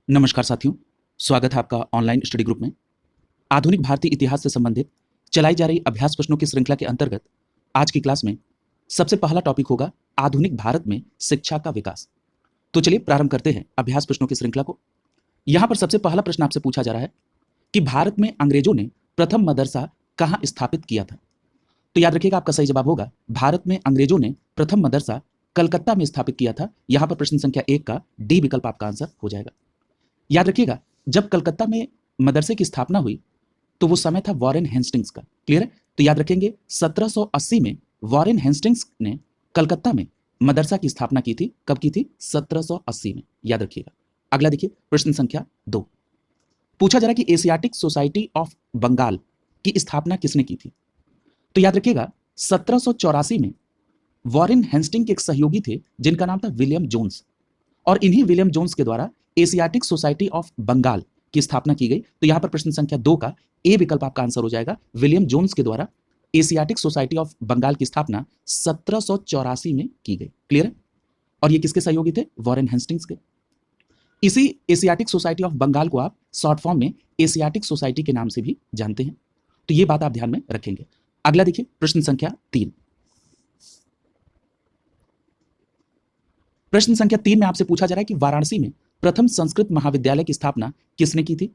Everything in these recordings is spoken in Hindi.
नमस्कार साथियों, स्वागत है आपका ऑनलाइन स्टडी ग्रुप में। आधुनिक भारतीय इतिहास से संबंधित चलाई जा रही अभ्यास प्रश्नों की श्रृंखला के अंतर्गत आज की क्लास में सबसे पहला टॉपिक होगा आधुनिक भारत में शिक्षा का विकास। तो चलिए प्रारंभ करते हैं अभ्यास प्रश्नों की श्रृंखला को। यहाँ पर सबसे पहला प्रश्न आपसे पूछा जा रहा है कि भारत में अंग्रेजों ने प्रथम मदरसा कहाँ स्थापित किया था। तो याद रखिएगा, आपका सही जवाब होगा भारत में अंग्रेजों ने प्रथम मदरसा कलकत्ता में स्थापित किया था। यहाँ पर प्रश्न संख्या 1 का डी विकल्प आपका आंसर हो जाएगा। याद रखिएगा, जब कलकत्ता में मदरसे की स्थापना हुई तो वो समय था वॉरेन हेस्टिंग्स का। क्लियर है? तो याद रखेंगे 1780 में वॉरेन हेस्टिंग्स ने कलकत्ता में मदरसा की स्थापना की थी। कब की थी? 1780 में। याद रखिएगा। अगला देखिए, प्रश्न संख्या 2 पूछा जा रहा है कि एशियाटिक सोसाइटी ऑफ बंगाल की स्थापना किसने की थी। तो याद रखिएगा 1784 में वॉरेन हेस्टिंग के एक सहयोगी थे जिनका नाम था विलियम जोन्स, और इन्हीं विलियम जोन्स के द्वारा एशियाटिक सोसाइटी ऑफ बंगाल की स्थापना की गई। तो यहां पर प्रश्न संख्या 2 का ए विकल्प आपका आंसर हो जाएगा। विलियम जोन्स के द्वारा एशियाटिक सोसाइटी ऑफ बंगाल की स्थापना 1784 में की गई। क्लियर है? और ये किसके सहयोगी थे? वॉरेन हेस्टिंग्स के। इसी एशियाटिक सोसाइटी ऑफ बंगाल को आप शॉर्ट फॉर्म में एशियाटिक सोसाइटी के नाम से भी जानते हैं। तो ये बात आप ध्यान में रखेंगे। अगला देखिए, प्रश्न संख्या 3। प्रश्न संख्या 3 में आपसे पूछा जा रहा है कि वाराणसी में प्रथम संस्कृत महाविद्यालय की स्थापना किसने की थी।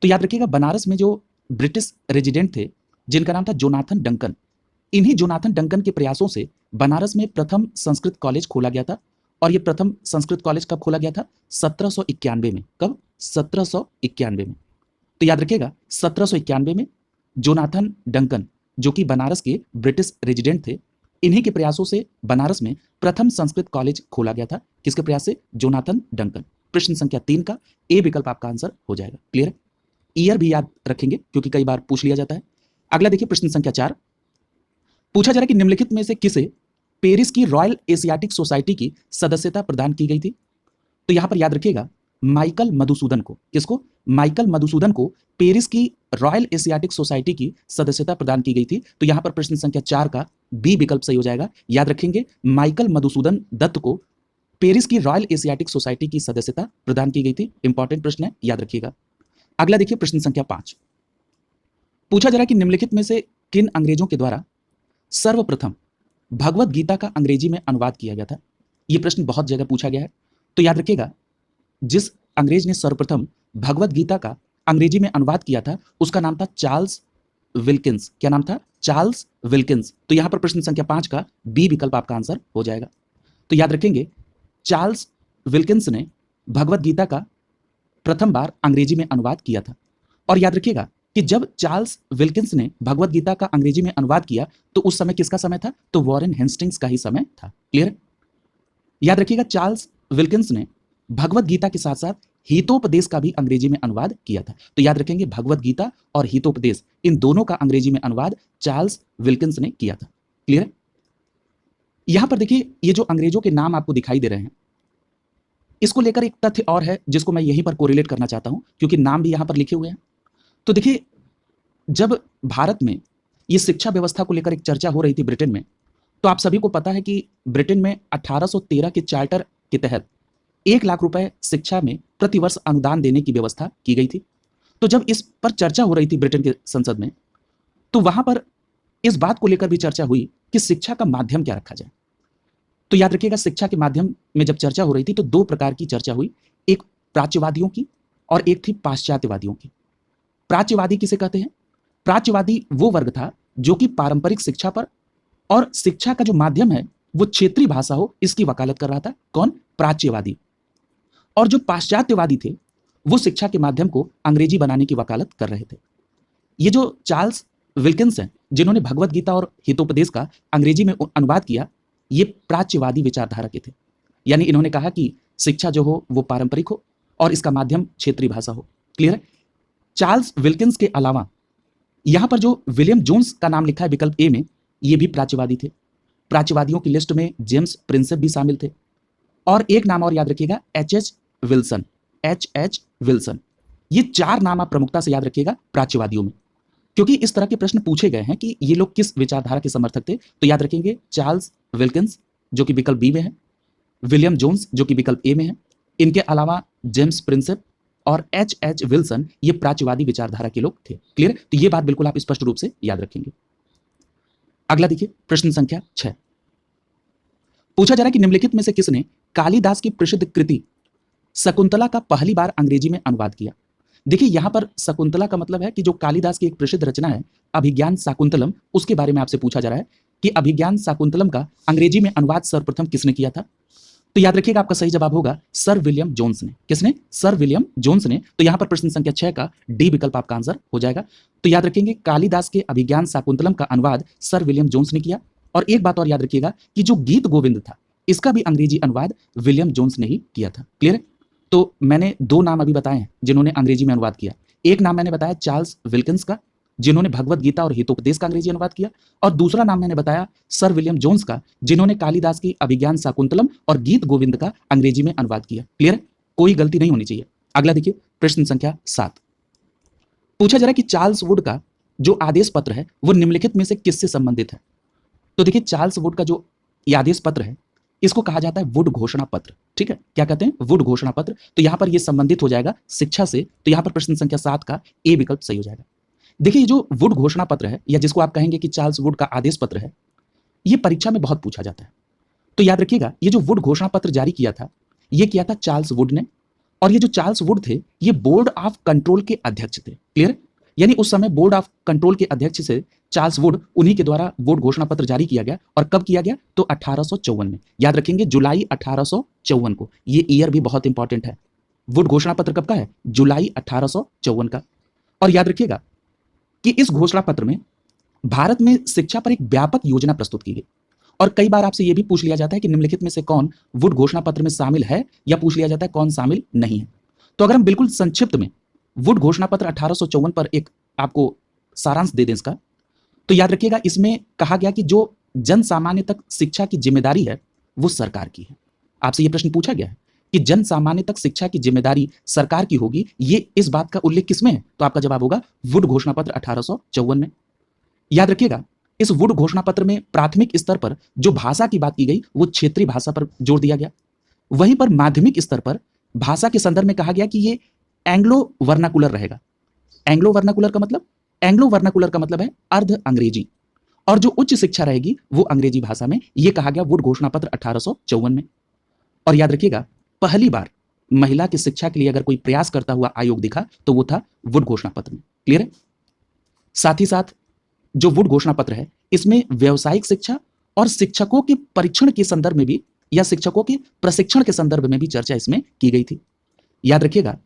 तो याद रखिएगा, बनारस में जो ब्रिटिश रेजिडेंट थे जिनका नाम था जोनाथन डंकन, इन्हीं जोनाथन डंकन के प्रयासों से बनारस में प्रथम संस्कृत कॉलेज खोला गया था। और यह प्रथम संस्कृत कॉलेज कब खोला गया था? 1791 में। कब? 1791 में। तो याद रखिएगा 1791 में जोनाथन डंकन, जो कि बनारस के ब्रिटिश रेजिडेंट थे, इन्हीं के प्रयासों से बनारस में प्रथम संस्कृत कॉलेज खोला गया था। किसके प्रयास से? Jonathan Duncan. प्रश्न संख्या 3 का ए विकल्प आपका आंसर हो जाएगा। क्लियर है? ईयर भी याद रखेंगे क्योंकि कई बार पूछ लिया जाता है। अगला देखिए, प्रश्न संख्या 4 पूछा जा रहा है कि निम्नलिखित में से किसे पेरिस की रॉयल एशियाटिक सोसाइटी की सदस्यता प्रदान की गई थी। तो यहां पर याद रखिएगा माइकल मधुसूदन को। किसको? माइकल मधुसूदन को पेरिस की रॉयल एशियाटिक सोसाइटी की सदस्यता प्रदान की गई थी। तो यहां पर प्रश्न संख्या 4 का बी विकल्प सही हो जाएगा। याद रखेंगे माइकल मधुसूदन दत्त को पेरिस की रॉयल एशियाटिक सोसाइटी की सदस्यता प्रदान की गई थी। इंपॉर्टेंट प्रश्न है, याद रखिएगा। अगला देखिए, प्रश्न संख्या 5 पूछा जा रहा है कि निम्नलिखित में से किन अंग्रेजों के द्वारा सर्वप्रथम भगवत गीता का अंग्रेजी में अनुवाद किया गया था। यह प्रश्न बहुत जगह पूछा गया है। तो याद रखिएगा, जिस अंग्रेज ने सर्वप्रथम भगवत गीता का अंग्रेजी में अनुवाद किया था उसका नाम था चार्ल्स विल्किंस। क्या नाम था? Charles Wilkins. तो यहां पर प्रश्न संख्या 5 का बी विकल्प आपका आंसर हो जाएगा। तो याद रखेंगे चार्ल्स विल्किंस ने भगवत गीता का प्रथम बार अंग्रेजी में अनुवाद किया था। और याद रखिएगा कि जब चार्ल्स विल्किंस ने भगवत गीता का अंग्रेजी में अनुवाद किया तो उस समय किसका समय था? तो वॉरेन हेस्टिंग्स का ही समय था। क्लियर? याद रखिएगा, चार्ल्स विल्किंस ने भगवत गीता के साथ साथ हितोपदेश का भी अंग्रेजी में अनुवाद किया था। तो याद रखेंगे भगवत गीता और हितोपदेश, इन दोनों का अंग्रेजी में अनुवाद चार्ल्स विल्किंस ने किया था। क्लियर? यहां पर देखिए, ये जो अंग्रेजों के नाम आपको दिखाई दे रहे हैं, इसको लेकर एक तथ्य और है जिसको मैं यहीं पर कोरिलेट करना चाहता हूं क्योंकि नाम भी यहां पर लिखे हुए हैं। तो देखिए, जब भारत में ये शिक्षा व्यवस्था को लेकर एक चर्चा हो रही थी ब्रिटेन में, तो आप सभी को पता है कि ब्रिटेन में 1813 के चार्टर के तहत 1 लाख रुपए शिक्षा में प्रतिवर्ष अनुदान देने की व्यवस्था की गई थी। तो जब इस पर चर्चा हो रही थी ब्रिटेन के संसद में, तो वहां पर इस बात को लेकर भी चर्चा हुई कि शिक्षा का माध्यम क्या रखा जाए। तो याद रखिएगा, शिक्षा के माध्यम में जब चर्चा हो रही थी तो 2 प्रकार की चर्चा हुई, एक प्राच्यवादियों की और एक थी पाश्चात्यवादियों की। प्राच्यवादी किसे कहते हैं? प्राच्यवादी वो वर्ग था जो कि पारंपरिक शिक्षा पर और शिक्षा का जो माध्यम है वो क्षेत्रीय भाषा हो, इसकी वकालत कर रहा था। कौन? प्राच्यवादी। और जो पाश्चात्यवादी थे वो शिक्षा के माध्यम को अंग्रेजी बनाने की वकालत कर रहे थे। ये जो चार्ल्स विल्किंस हैं जिन्होंने भगवत गीता और हितोपदेश का अंग्रेजी में अनुवाद किया, ये प्राच्यवादी विचारधारा के थे। यानी इन्होंने कहा कि शिक्षा जो हो वो पारंपरिक हो और इसका माध्यम क्षेत्रीय भाषा हो। क्लियर है? चार्ल्स विल्किंस के अलावा यहां पर जो विलियम जोन्स का नाम लिखा है विकल्प ए में, ये भी प्राच्यवादी थे। प्राच्यवादियों की लिस्ट में जेम्स प्रिंसेप भी शामिल थे। और एक नाम और याद रखिएगा, एच विल्सन। H Wilson. ये 4 नाम आप प्रमुखता से याद रखिएगा प्राच्यवादियों में, क्योंकि इस तरह के प्रश्न पूछे गए हैं कि ये लोग किस विचारधारा के समर्थक थे। तो याद रखेंगे चार्ल्स विल्किंस जो कि विकल्प बी में है, विलियम जोन्स जो कि विकल्प ए में है, इनके अलावा जेम्स प्रिंसेप और H.H. विल्सन ये प्राच्यवादी विचारधारा के लोग थे। क्लियर? तो ये बात बिल्कुल आप स्पष्ट रूप से याद रखेंगे। अगला देखिए प्रश्न संख्या 6। पूछा जा रहा है कि निम्नलिखित में से किसने कालिदास की प्रसिद्ध कृति शकुंतला का पहली बार अंग्रेजी में अनुवाद किया? देखिए यहां पर शकुंतला का मतलब है कि जो कालिदास की एक प्रसिद्ध रचना है अभिज्ञान शाकुंतलम, उसके बारे में आपसे पूछा जा रहा है कि अभिज्ञान शाकुंतलम का अंग्रेजी में अनुवाद सर्वप्रथम किसने किया था? तो याद रखिएगा आपका सही जवाब होगा सर विलियम जोन्स ने। किसने? सर विलियम जोन्स ने। तो यहां पर प्रश्न संख्या 6 का डी विकल्प आपका आंसर हो जाएगा। तो याद रखेंगे कालिदास के अभिज्ञान शाकुंतलम का अनुवाद सर विलियम जोन्स ने किया। और एक बात और याद रखिएगा कि जो गीत गोविंद था इसका भी अंग्रेजी अनुवाद विलियम जोन्स ने ही किया था। क्लियर है? तो मैंने 2 नाम अभी बताए हैं जिन्होंने अंग्रेजी में अनुवाद किया। एक नाम मैंने बताया चार्ल्स विल्किंस का, जिन्होंने भगवत गीता और हितोपदेश का अंग्रेजी अनुवाद किया, और दूसरा नाम मैंने बताया सर विलियम जोन्स का, जिन्होंने कालिदास की अभिज्ञान शाकुंतलम और गीत गोविंद का अंग्रेजी में अनुवाद किया। क्लियर है? कोई गलती नहीं होनी चाहिए। अगला देखिए प्रश्न संख्या 7। पूछा जा रहा है कि चार्ल्स वुड का जो आदेश पत्र है वो निम्नलिखित में से किससे संबंधित है? तो देखिए चार्ल्स वुड का जो आदेश पत्र है इसको कहा जाता है वुड घोषणा पत्र। ठीक है, क्या कहते हैं? वुड घोषणा पत्र। तो यहां पर यह संबंधित हो जाएगा शिक्षा से। तो यहां पर प्रश्न संख्या 7 का ए विकल्प सही हो जाएगा। देखिए जो वुड घोषणा पत्र है या जिसको आप कहेंगे कि चार्ल्स वुड का आदेश पत्र है, यह परीक्षा में बहुत पूछा जाता है। तो याद रखिएगा ये जो वुड घोषणा पत्र जारी किया था यह किया था चार्ल्स वुड ने। और ये जो चार्ल्स वुड थे ये बोर्ड ऑफ कंट्रोल के अध्यक्ष थे। क्लियर? यानी उस समय बोर्ड ऑफ कंट्रोल के अध्यक्ष से चार्ल्स वुड, उन्हीं के द्वारा वुड घोषणा पत्र जारी किया गया। और कब किया गया? तो 1854 में। याद रखेंगे जुलाई 1854 को। ये ईयर भी बहुत इंपॉर्टेंट है। वुड घोषणा पत्र कब का है? जुलाई 1854 का। और याद रखिएगा कि इस घोषणा पत्र में भारत में शिक्षा पर एक व्यापक योजना प्रस्तुत की गई। और कई बार आपसे यह भी पूछ लिया जाता है कि निम्नलिखित में से कौन वुड घोषणा पत्र में शामिल है, या पूछ लिया जाता है कौन शामिल नहीं है। तो अगर हम बिल्कुल संक्षिप्त में वुड घोषणा पत्र 1854 पर एक आपको सारांश दे दें इसका, तो याद रखिएगा इसमें कहा गया कि जो जन सामान्य तक शिक्षा की जिम्मेदारी है वो सरकार की है। आपसे यह प्रश्न पूछा गया है कि जन सामान्य तक शिक्षा की जिम्मेदारी सरकार की होगी, ये इस बात का उल्लेख किसमें है? तो आपका जवाब होगा वुड घोषणा पत्र 1854 में। याद रखिएगा इस वुड घोषणा पत्र में प्राथमिक स्तर पर जो भाषा की बात की गई वो क्षेत्रीय भाषा पर जोर दिया गया। वहीं पर माध्यमिक स्तर पर भाषा के संदर्भ में कहा गया कि ये एंग्लो वर्नाकुलर रहेगा। एंग्लो वर्नाकुलर का मतलब? एंग्लो वर्नाकुलर का मतलब है अर्ध अंग्रेजी। और जो उच्च शिक्षा रहेगी वो अंग्रेजी भाषा में, ये कहा गया वुड घोषणा पत्र 1854 में। और याद रखिएगा पहली बार महिला की शिक्षा के लिए अगर कोई प्रयास करता हुआ आयोग दिखा तो वो था वुड घोषणा पत्र में। क्लियर है? साथ ही साथ जो वुड घोषणा पत्र है इसमें व्यावसायिक शिक्षा और शिक्षकों के परीक्षण के संदर्भ में भी, या शिक्षकों के प्रशिक्षण के संदर्भ में भी चर्चा इसमें की गई थी। याद रखिएगा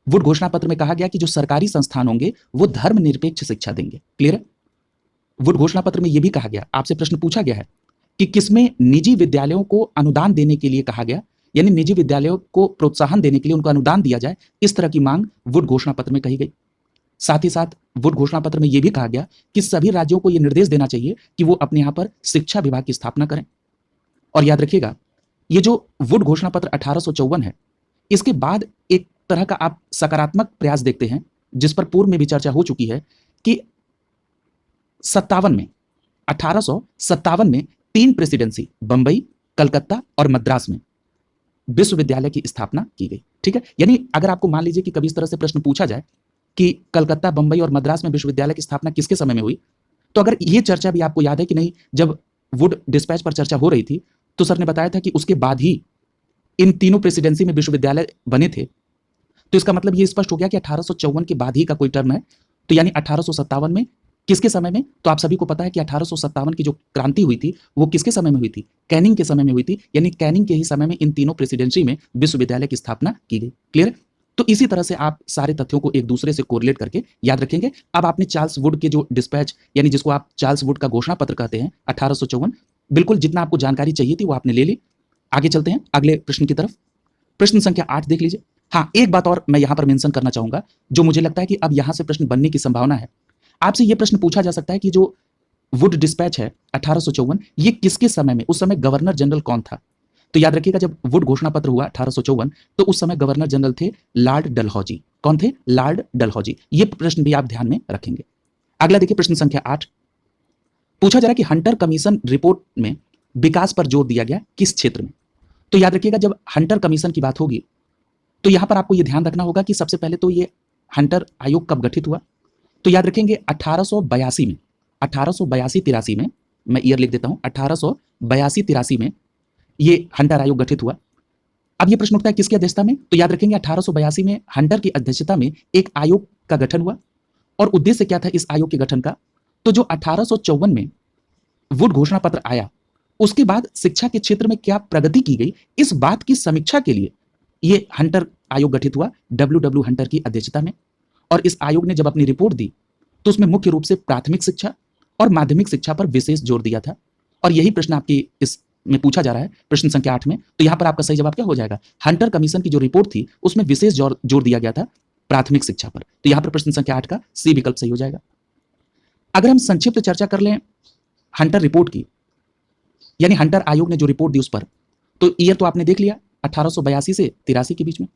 वुड घोषणा पत्र में कहा गया कि जो सरकारी संस्थान होंगे वो धर्मनिरपेक्ष शिक्षा देंगे। क्लियर है? वुड घोषणा पत्र में यह भी कहा गया, आपसे प्रश्न पूछा गया है कि किसमें निजी विद्यालयों को अनुदान देने के लिए कहा गया, यानी निजी विद्यालयों को प्रोत्साहन देने के लिए उनको अनुदान दिया जाए, इस तरह की मांग वुड घोषणा पत्र में कही गई। साथ ही साथ वुड घोषणा पत्र में यह भी कहा गया कि सभी राज्यों को यह निर्देश देना चाहिए कि वो अपने यहां पर शिक्षा विभाग की स्थापना करें। और याद रखिएगा ये जो वुड घोषणा पत्र 1854 है, इसके बाद एक तरह का आप सकारात्मक प्रयास देखते हैं जिस पर पूर्व में भी चर्चा हो चुकी है कि 1857 में 3 प्रेसिडेंसी बंबई, कलकत्ता और मद्रास में विश्वविद्यालय की स्थापना की गई। ठीक है, यानी अगर आपको मान लीजिए कि कभी इस तरह से प्रश्न पूछा जाए कि कलकत्ता, बंबई और मद्रास में विश्वविद्यालय की स्थापना किसके समय में हुई, तो अगर यह चर्चा भी आपको याद है कि नहीं, जब वुड डिस्पैच पर चर्चा हो रही थी तो सर ने बताया था कि उसके बाद ही इन तीनों प्रेसिडेंसी में विश्वविद्यालय बने थे। तो इसका मतलब ये स्पष्ट हो गया कि 1854 के बाद ही का कोई टर्म है। तो यानी 1857 में किसके समय में? तो आप सभी को पता है कि 1857 की जो क्रांति हुई थी वो किसके समय में हुई थी? कैनिंग के समय में हुई थी। यानी कैनिंग के ही समय में इन तीनों प्रेसिडेंसी में विश्वविद्यालय की स्थापना की गई। क्लियर? तो इसी तरह से आप सारे तथ्यों को एक दूसरे से कोरिलेट करके याद रखेंगे। अब आपने चार्ल्स वुड के जो डिस्पैच, यानी जिसको आप चार्ल्स वुड का घोषणा पत्र कहते हैं 1854, बिल्कुल जितना आपको जानकारी चाहिए थी वो आपने ले ली। आगे चलते हैं अगले प्रश्न की तरफ। प्रश्न संख्या 8 देख लीजिए। हाँ, एक बात और मैं यहां पर मेंशन करना चाहूंगा जो मुझे लगता है कि अब यहां से प्रश्न बनने की संभावना है। आपसे यह प्रश्न पूछा जा सकता है कि जो वुड डिस्पैच है 1854, ये किसके समय में, उस समय गवर्नर जनरल कौन था? तो याद रखिएगा जब वुड घोषणा पत्र हुआ 1854 तो उस समय गवर्नर जनरल थे लॉर्ड डलहौजी। कौन थे? लॉर्ड डलहौजी। ये प्रश्न भी आप ध्यान में रखेंगे। अगला देखिए प्रश्न संख्या 8। पूछा जा रहा है कि हंटर कमीशन रिपोर्ट में विकास पर जोर दिया गया किस क्षेत्र में? तो याद रखिएगा जब हंटर कमीशन की बात होगी तो यहां पर आपको यह ध्यान रखना होगा कि सबसे पहले तो ये हंटर आयोग कब गठित हुआ, तो याद रखेंगे 1882 में, 1882-83 में, मैं ईयर लिख देता हूं, 1882-83 में ये हंटर आयोग गठित हुआ। अब ये प्रश्न उठता है किसकी अध्यक्षता में, तो याद रखेंगे 1882 में हंटर की अध्यक्षता में एक आयोग का गठन हुआ। और उद्देश्य क्या था इस आयोग के गठन का, तो जो 1854 में वुड घोषणा पत्र आया, उसके बाद शिक्षा के क्षेत्र में क्या प्रगति की गई, इस बात की समीक्षा के लिए ये हंटर आयोग गठित हुआ डब्ल्यू हंटर की अध्यक्षता में। और इस आयोग ने जब अपनी रिपोर्ट दी तो उसमें मुख्य रूप से प्राथमिक शिक्षा और माध्यमिक शिक्षा पर विशेष जोर दिया था। और यही प्रश्न आपकी इस में पूछा जा रहा है प्रश्न संख्या 8 में। तो यहां पर आपका सही जवाब क्या हो जाएगा, हंटर कमीशन की जो रिपोर्ट थी उसमें विशेष जोर दिया गया था प्राथमिक शिक्षा पर। तो यहां पर प्रश्न संख्या 8 का सी विकल्प सही हो जाएगा। अगर हम संक्षिप्त चर्चा कर लें हंटर रिपोर्ट की, यानी हंटर आयोग ने जो रिपोर्ट दी उस पर, तो ईयर तो आपने देख लिया 1882 से 83 के बीच में।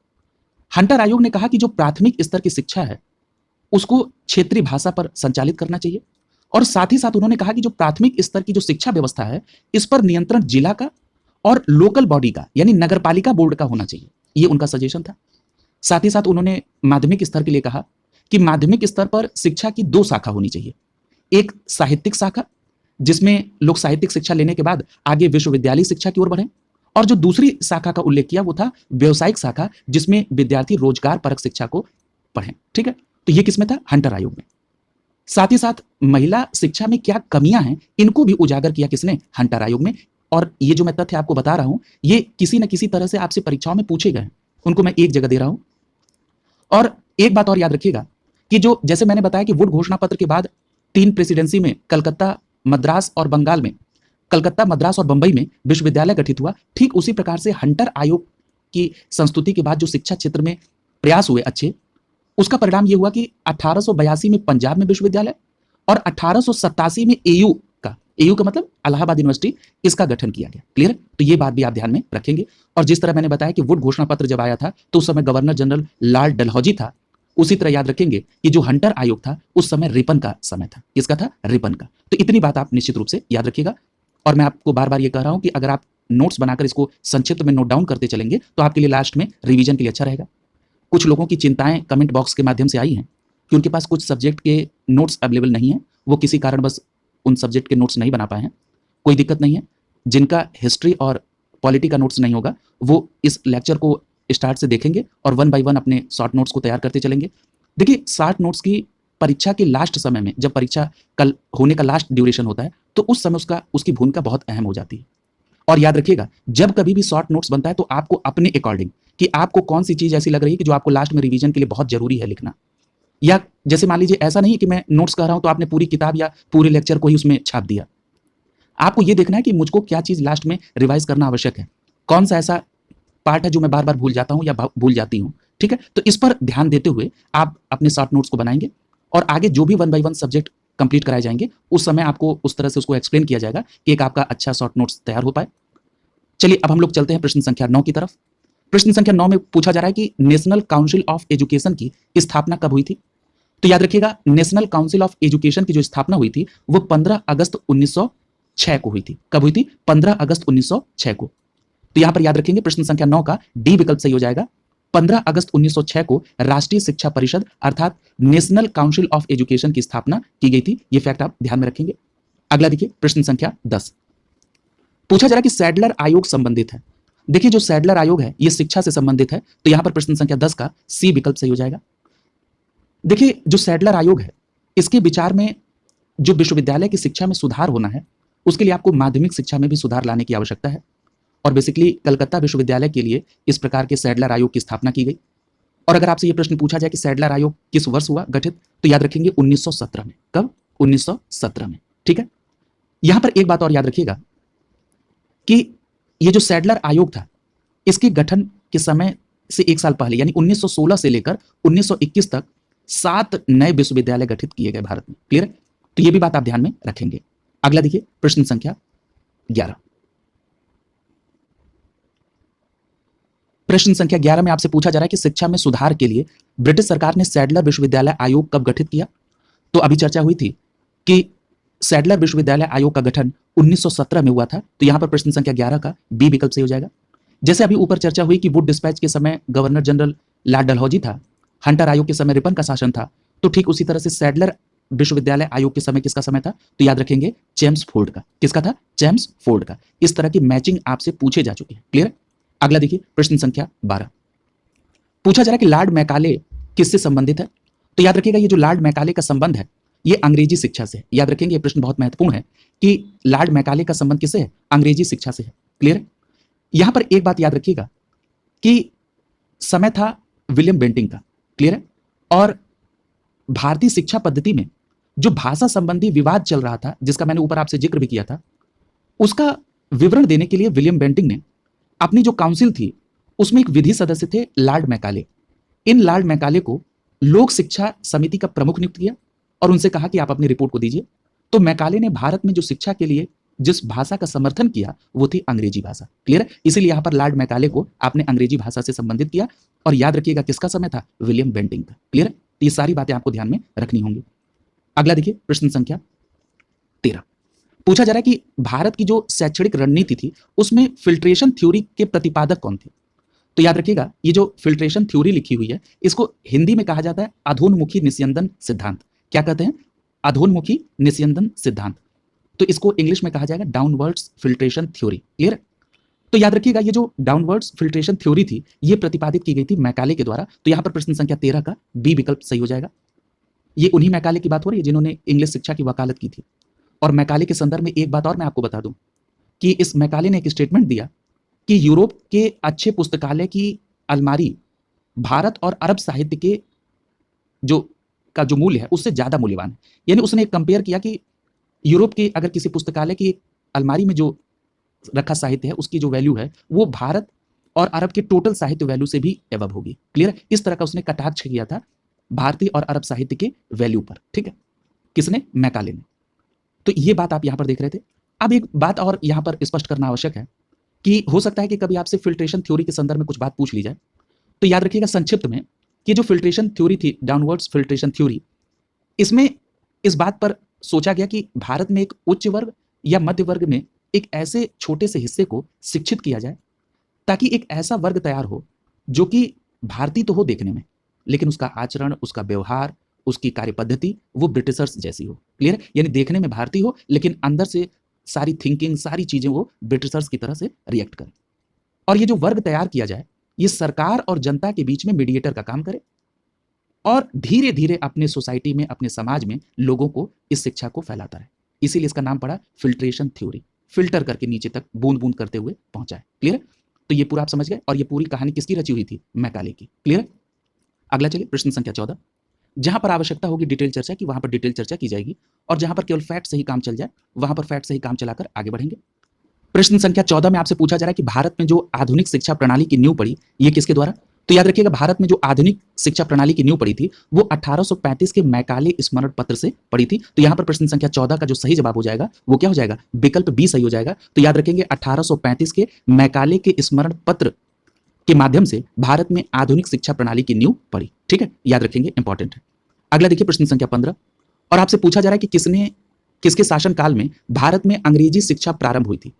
हंटर आयोग ने कहा कि जो प्राथमिक स्तर की शिक्षा है उसको क्षेत्रीय भाषा पर संचालित करना चाहिए। और साथ ही साथ उन्होंने कहा कि जो प्राथमिक स्तर की जो शिक्षा व्यवस्था है इस पर नियंत्रण जिला का और लोकल बॉडी का यानी नगरपालिका बोर्ड का होना चाहिए, ये उनका सजेशन था। साथ ही साथ उन्होंने माध्यमिक स्तर के लिए कहा कि माध्यमिक स्तर पर शिक्षा की 2 शाखा होनी चाहिए, एक साहित्यिक शाखा जिसमें लोग साहित्यिक शिक्षा लेने के बाद आगे विश्वविद्यालय शिक्षा की ओर बढ़े, और जो दूसरी शाखा का उल्लेख किया वो था व्यवसायिक शाखा जिसमें विद्यार्थी रोजगार परक शिक्षा को पढ़ें। ठीक है, तो ये किसमें था, हंटर आयोग में। साथ ही साथ महिला शिक्षा में क्या कमियां हैं इनको भी उजागर किया किसने, हंटर आयोग में। और ये जो मैं तथ्य आपको बता रहा हूं ये किसी न किसी तरह से आपसे परीक्षाओं में पूछे गए हैं, उनको मैं एक जगह दे रहा हूं। और एक बात और याद रखिएगा कि जो जैसे मैंने बताया कि वुड घोषणा पत्र के बाद 3 प्रेसिडेंसी में कलकत्ता, मद्रास और बंगाल में, कलकत्ता, मद्रास और बंबई में विश्वविद्यालय गठित हुआ, ठीक उसी प्रकार से हंटर आयोग की संस्तुति के बाद जो शिक्षा क्षेत्र में प्रयास हुए अच्छे, उसका परिणाम यह हुआ कि 1882 में पंजाब में विश्वविद्यालय और 1887 में एयू का मतलब इलाहाबाद यूनिवर्सिटी, इसका गठन किया गया। क्लियर, तो ये बात भी आप ध्यान में रखेंगे। और जिस तरह मैंने बताया कि वुड घोषणा पत्र जब आया था तो उस समय गवर्नर जनरल लॉर्ड डलहौजी था, उसी तरह याद रखेंगे कि जो हंटर आयोग था उस समय रिपन का समय था। किसका था, रिपन का। तो इतनी बात आप निश्चित रूप से याद रखिएगा। और मैं आपको बार बार ये कह रहा हूं कि अगर आप नोट्स बनाकर इसको संक्षिप्त में नोट डाउन करते चलेंगे तो आपके लिए लास्ट में रिवीजन के लिए अच्छा रहेगा। कुछ लोगों की चिंताएं कमेंट बॉक्स के माध्यम से आई हैं कि उनके पास कुछ सब्जेक्ट के नोट्स अवेलेबल नहीं है, वो किसी कारण बस उन सब्जेक्ट के नोट्स नहीं बना पाए हैं। कोई दिक्कत नहीं है, जिनका हिस्ट्री और पॉलिटी का नोट्स नहीं होगा वो इस लेक्चर को स्टार्ट से देखेंगे और 1 बाय 1 अपने शॉर्ट नोट्स को तैयार करते चलेंगे। देखिए, शॉर्ट नोट्स की परीक्षा के लास्ट समय में, जब परीक्षा कल होने का लास्ट ड्यूरेशन होता है, तो उस समय उसकी भूमिका बहुत अहम हो जाती है। और याद रखिएगा, जब कभी भी शॉर्ट नोट्स बनता है तो आपको अपने अकॉर्डिंग कि आपको कौन सी चीज ऐसी लग रही है कि जो आपको लास्ट में रिवीजन के लिए बहुत जरूरी है लिखना, या जैसे मान लीजिए ऐसा नहीं है कि मैं नोट्स कह रहा हूं तो आपने पूरी किताब या पूरे लेक्चर को ही उसमें छाप दिया। आपको यह देखना है कि मुझको क्या चीज लास्ट में रिवाइज करना आवश्यक है, कौन सा ऐसा पार्ट है जो मैं बार बार भूल जाता हूं या भूल जाती हूं। ठीक है, तो इस पर ध्यान देते हुए आप अपने शॉर्ट नोट्स को बनाएंगे और आगे जो भी 1 बाय 1 सब्जेक्ट कंप्लीट कराए जाएंगे उस समय आपको उस तरह से उसको एक्सप्लेन किया जाएगा कि एक आपका अच्छा शॉर्ट नोट्स तैयार हो पाए। चलिए अब हम लोग चलते हैं प्रश्न संख्या 9 की तरफ। प्रश्न संख्या 9 में पूछा जा रहा है कि नेशनल काउंसिल ऑफ एजुकेशन की स्थापना कब हुई थी। तो याद रखिएगा, नेशनल काउंसिल ऑफ एजुकेशन की जो स्थापना हुई थी वो 15 अगस्त 1906 को हुई थी। कब हुई थी, 15 अगस्त 1906 को। तो यहां पर याद रखेंगे प्रश्न संख्या 9 का डी विकल्प सही हो जाएगा। 15 अगस्त 1906 को राष्ट्रीय शिक्षा परिषद अर्थात नेशनल काउंसिल ऑफ एजुकेशन की स्थापना की गई थी। ये फैक्ट आप ध्यान में रखेंगे। अगला देखिए प्रश्न संख्या 10, पूछा जा रहा है कि सैडलर आयोग संबंधित है। देखिए, जो सैडलर आयोग है ये शिक्षा से संबंधित है, तो यहां पर प्रश्न संख्या 10 का सी विकल्प सही हो जाएगा। देखिए, जो सैडलर आयोग है इसके विचार में जो विश्वविद्यालय की शिक्षा में सुधार होना है उसके लिए आपको माध्यमिक शिक्षा में भी सुधार लाने की आवश्यकता है। और बेसिकली कलकत्ता विश्वविद्यालय के लिए इस प्रकार के सैडलर आयोग की स्थापना की गई। और अगर आपसे यह प्रश्न पूछा जाए कि सैडलर आयोग किस वर्ष हुआ गठित, तो याद रखेंगे 1917 में। कब, 1917 में। ठीक है, यहां पर एक बात और याद रखिएगा कि ये जो सैडलर आयोग था इसके गठन के समय से 1 साल पहले यानी 1916 से लेकर 1921 तक 7 नए विश्वविद्यालय गठित किए गए भारत में। क्लियर है, तो ये भी बात आप ध्यान में रखेंगे। अगला देखिए प्रश्न संख्या 11। प्रश्न संख्या 11 में आपसे पूछा जा रहा है कि शिक्षा में सुधार के लिए ब्रिटिश सरकार ने सैडलर विश्वविद्यालय आयोग कब गठित किया। तो अभी चर्चा हुई थी कि सैडलर विश्वविद्यालय आयोग का गठन 1917 में हुआ था। तो यहां पर प्रश्न संख्या 11 का बी विकल्प सही हो जाएगा। जैसे अभी ऊपर चर्चा हुई कि वुड डिस्पैच के समय गवर्नर जनरल लॉर्ड डलहौजी था, हंटर आयोग के समय रिपन का शासन था, तो ठीक उसी तरह से सैडलर विश्वविद्यालय आयोग के समय किसका समय था? तो याद रखेंगे चेम्सफोर्ड का। किसका था? चेम्सफोर्ड का। इस तरह की मैचिंग आपसे पूछे जा चुकी है। क्लियर? अगला देखिए प्रश्न संख्या 12। पूछा जा रहा है कि लॉर्ड मैकाले किससे संबंधित है? तो याद रखिएगा ये जो लॉर्ड मैकाले का संबंध है ये अंग्रेजी शिक्षा से है। याद रखेंगे ये प्रश्न बहुत महत्वपूर्ण है कि लॉर्ड मैकाले का संबंध किससे है? अंग्रेजी शिक्षा से है। क्लियर? यहां पर एक बात याद रखिएगा कि समय था विलियम बेंटिंग का। क्लियर है? और भारतीय शिक्षा पद्धति में जो भाषा संबंधी विवाद चल रहा था, जिसका मैंने ऊपर आपसे जिक्र भी किया था, उसका विवरण देने के लिए विलियम बेंटिंग ने अपनी जो काउंसिल थी उसमें एक विधि सदस्य थे लॉर्ड मैकाले। इन लॉर्ड मैकाले को लोक शिक्षा समिति का प्रमुख नियुक्त किया और उनसे कहा कि आप अपनी रिपोर्ट को दीजिए। तो मैकाले ने भारत में जो शिक्षा के लिए जिस भाषा का समर्थन किया वो थी अंग्रेजी भाषा। क्लियर है? इसीलिए यहां पर लॉर्ड मैकाले को आपने अंग्रेजी भाषा से संबंधित किया और याद रखिएगा किसका समय था? विलियम बेंटिंग का। क्लियर है? तो ये सारी बातें आपको ध्यान में रखनी होंगी। अगला देखिए प्रश्न संख्या 13। पूछा जा रहा है कि भारत की जो शैक्षणिक रणनीति थी उसमें फिल्ट्रेशन थ्योरी के प्रतिपादक कौन थे? तो याद रखिएगा ये जो फिल्ट्रेशन थ्योरी लिखी हुई है इसको हिंदी में कहा जाता है अधोन्मुखी निस्यंदन सिद्धांत। क्या कहते हैं? अधोन्मुखी निस्यंदन सिद्धांत। तो इसको इंग्लिश में कहा जाएगा डाउनवर्ड्स फिल्ट्रेशन थ्योरी। क्लियर? तो याद रखिएगा ये जो डाउनवर्ड्स फिल्ट्रेशन थ्योरी थी ये प्रतिपादित की गई थी मैकाले के द्वारा। तो यहां पर प्रश्न संख्या 13 का बी विकल्प सही हो जाएगा। ये उन्हीं मैकाले की बात हो रही है जिन्होंने इंग्लिश शिक्षा की वकालत की थी। और मैकाले के संदर्भ में एक बात और मैं आपको बता दूं कि इस मैकाले ने एक स्टेटमेंट दिया कि यूरोप के अच्छे पुस्तकालय की अलमारी भारत और अरब साहित्य के जो मूल्य है उससे ज्यादा मूल्यवान है। यानी उसने कंपेयर किया कि यूरोप के अगर किसी पुस्तकालय की अलमारी में जो रखा साहित्य है उसकी जो वैल्यू है वो भारत और अरब के टोटल साहित्य वैल्यू से भी एबव होगी। क्लियर? इस तरह का उसने कटाक्ष किया था भारतीय और अरब साहित्य के वैल्यू पर। ठीक है? किसने? मैकाले ने। तो ये बात आप यहां पर देख रहे थे। अब एक बात और यहां पर स्पष्ट करना आवश्यक है कि हो सकता है कि कभी आपसे फिल्ट्रेशन थ्योरी के संदर्भ में कुछ बात पूछ ली जाए। तो याद रखिएगा संक्षिप्त में कि जो फिल्ट्रेशन थ्योरी थी डाउनवर्ड्स फिल्ट्रेशन थ्योरी, इसमें इस बात पर सोचा गया कि भारत में एक उच्च वर्ग या मध्य वर्ग में एक ऐसे छोटे से हिस्से को शिक्षित किया जाए ताकि एक ऐसा वर्ग तैयार हो जो कि भारतीय तो हो देखने में लेकिन उसका आचरण, उसका व्यवहार, उसकी कार्य पद्धति वो ब्रिटिशर्स जैसी हो। क्लियर? यानी देखने में भारतीय हो लेकिन अंदर से सारी थिंकिंग, सारी चीजें वो ब्रिटिशर्स की तरह से रिएक्ट करे। और ये जो वर्ग तैयार किया जाए ये सरकार और जनता के बीच में मीडिएटर का काम करे और धीरे धीरे अपने सोसाइटी में, अपने समाज में लोगों को इस शिक्षा को फैलाता है। इसीलिए इसका नाम पड़ा फिल्ट्रेशन थ्योरी। फिल्टर करके नीचे तक बूंद बूंद करते हुए पहुंचाए। क्लियर? तो ये पूरा आप समझ गए। और ये पूरी कहानी किसकी रची हुई थी? मैकाले की। क्लियर? अगला चलिए प्रश्न संख्या 14। जहां पर आवश्यकता होगी डिटेल चर्चा की वहां पर डिटेल चर्चा की जाएगी और जहां पर केवल फैक्ट से ही काम चल जाए वहां पर फैक्ट से ही काम चलाकर आगे बढ़ेंगे। प्रश्न संख्या 14 में आपसे पूछा जा रहा है कि भारत में जो आधुनिक शिक्षा प्रणाली की नींव पड़ी ये किसके द्वारा? तो याद रखिएगा भारत में जो आधुनिक शिक्षा प्रणाली की नींव पड़ी थी वो 1835 के मैकाले स्मरण पत्र से पड़ी थी। तो यहां पर प्रश्न संख्या 14 का जो सही जवाब हो जाएगा वो क्या हो जाएगा? विकल्प बी सही हो जाएगा। तो याद रखेंगे 1835 के मैकाले के स्मरण पत्र के माध्यम से भारत में आधुनिक शिक्षा प्रणाली की नींव पड़ी। ठीक है? याद रखेंगे, इंपॉर्टेंट है। अगला देखिए प्रश्न संख्या 15 और आपसे पूछा जा रहा है कि किसके शासनकाल में भारत में अंग्रेजी शिक्षा प्रारंभ हुई थी?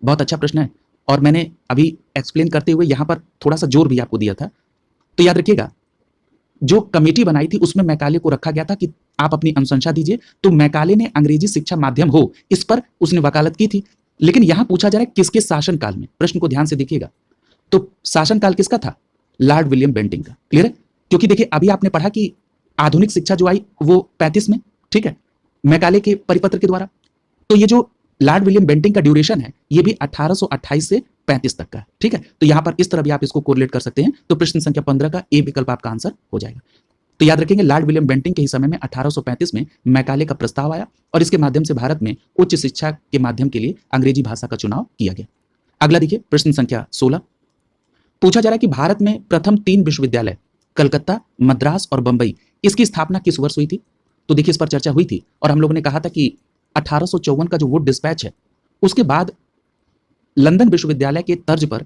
बहुत अच्छा प्रश्न है और मैंने अभी एक्सप्लेन करते हुए यहां पर थोड़ा सा जोर भी आपको दिया था। तो याद रखिएगा जो कमेटी बनाई थी उसमें मैकाले को रखा गया था कि आप अपनी अनुशंसा दीजिए। तो मैकाले ने अंग्रेजी शिक्षा माध्यम हो इस पर उसने वकालत की थी। लेकिन यहां पूछा जा रहा है किसके शासनकाल में? प्रश्न को ध्यान से देखिएगा। तो शासनकाल किसका था? लॉर्ड विलियम बेंटिंग का। क्लियर है? क्योंकि देखिए अभी आपने पढ़ा कि आधुनिक शिक्षा जो आई वो 35 में, ठीक है, मैकाले के परिपत्र के द्वारा। तो ये जो लॉर्ड विलियम बेंटिंग का ड्यूरेशन है ये भी 1828 से 35 तक का है। ठीक है? तो यहां पर इस तरह भी आप इसको कोरिलेट कर सकते हैं। तो प्रश्न संख्या 15 का ए विकल्प आपका आंसर हो जाएगा। तो याद रखेंगे लॉर्ड विलियम बेंटिंग के ही समय में 1835 में मैकाले का प्रस्ताव आया और इसके माध्यम से भारत में उच्च शिक्षा के माध्यम के लिए अंग्रेजी भाषा का चुनाव किया गया। अगला देखिए प्रश्न संख्या 16। पूछा जा रहा है कि भारत में प्रथम 3 विश्वविद्यालय कलकत्ता, मद्रास और बंबई, इसकी स्थापना किस वर्ष हुई थी? तो देखिए इस पर चर्चा हुई थी और हम लोगों ने कहा था कि 1854 का जो वुड डिस्पैच है उसके बाद लंदन विश्वविद्यालय के तर्ज पर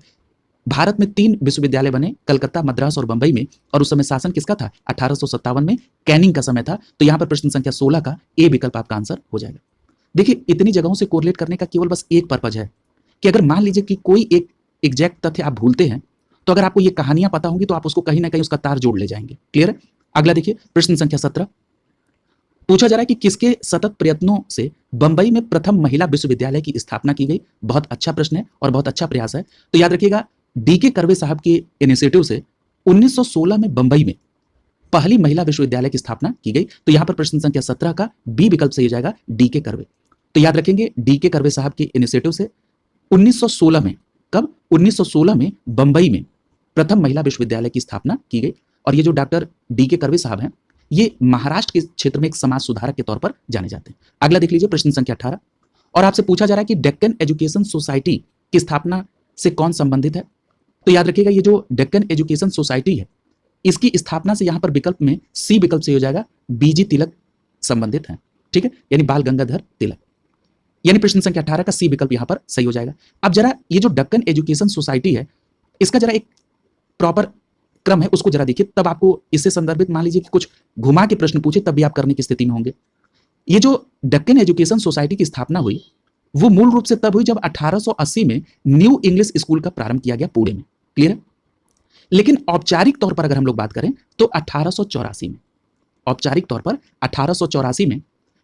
भारत में 3 विश्वविद्यालय बने, कलकत्ता, मद्रास और बंबई में। और उस समय शासन किसका था? 1857 में कैनिंग का समय था। तो यहां पर प्रश्न संख्या 16 का ए विकल्प आपका आंसर हो जाएगा। देखिए इतनी जगहों से कोरिलेट करने का केवल बस एक पर्पज है कि अगर मान लीजिए कि कोई एक एग्जैक्ट तथ्य आप भूलते हैं, तो अगर आपको ये कहानियां पता होंगी तो आप उसको कहीं ना कहीं उसका तार जोड़ ले जाएंगे। क्लियर है? अगला देखिए प्रश्न संख्या 17। पूछा जा रहा है कि किसके सतत प्रयत्नों से बंबई में प्रथम महिला विश्वविद्यालय की स्थापना की गई। बहुत अच्छा प्रश्न है और बहुत अच्छा प्रयास है। तो याद रखिएगा, डीके कर्वे साहब के इनिशिएटिव से 1916 में बंबई में पहली महिला विश्वविद्यालय की स्थापना की गई। तो यहां पर प्रश्न संख्या 17 का बी विकल्प सही हो जाएगा, डीके कर्वे। तो याद रखेंगे, डीके कर्वे साहब के इनिशिएटिव से 1916 में, कब? 1916 में बंबई में प्रथम महिला विश्वविद्यालय की स्थापना की गई। और ये जो डॉक्टर डीके कर्वे साहब हैं, ये महाराष्ट्र के क्षेत्र में एक समाज सुधारक के तौर पर जाने जाते हैं। अगला देख लीजिए प्रश्न संख्या 18। और आपसे पूछा जा रहा है कि डेक्कन एजुकेशन सोसाइटी की स्थापना से कौन संबंधित है। तो याद रखिएगा, ये जो डेक्कन एजुकेशन सोसाइटी है, इसकी स्थापना से यहां पर विकल्प में सी विकल्प से हो जाएगा, बीजी तिलक संबंधित है। ठीक है, यानी बाल गंगाधर तिलक, यानी प्रश्न संख्या 18 का सी विकल्प यहां पर सही हो जाएगा। अब जरा ये जो डेक्कन एजुकेशन सोसाइटी है, इसका जरा एक प्रॉपर क्रम है, उसको जरा देखिए, तब आपको इससे संदर्भित मान लीजिए कि कुछ घुमा के प्रश्न पूछे तब भी आप करने की स्थिति में होंगे। ये जो डेक्कन एजुकेशन सोसाइटी की स्थापना हुई, वो मूल रूप से तब हुई जब 1880 में न्यू इंग्लिश स्कूल का प्रारंभ किया गया पुणे में। क्लियर है? लेकिन औपचारिक तौर पर अगर हम लोग बात करें तो 1884 में, औपचारिक तौर पर 1884 में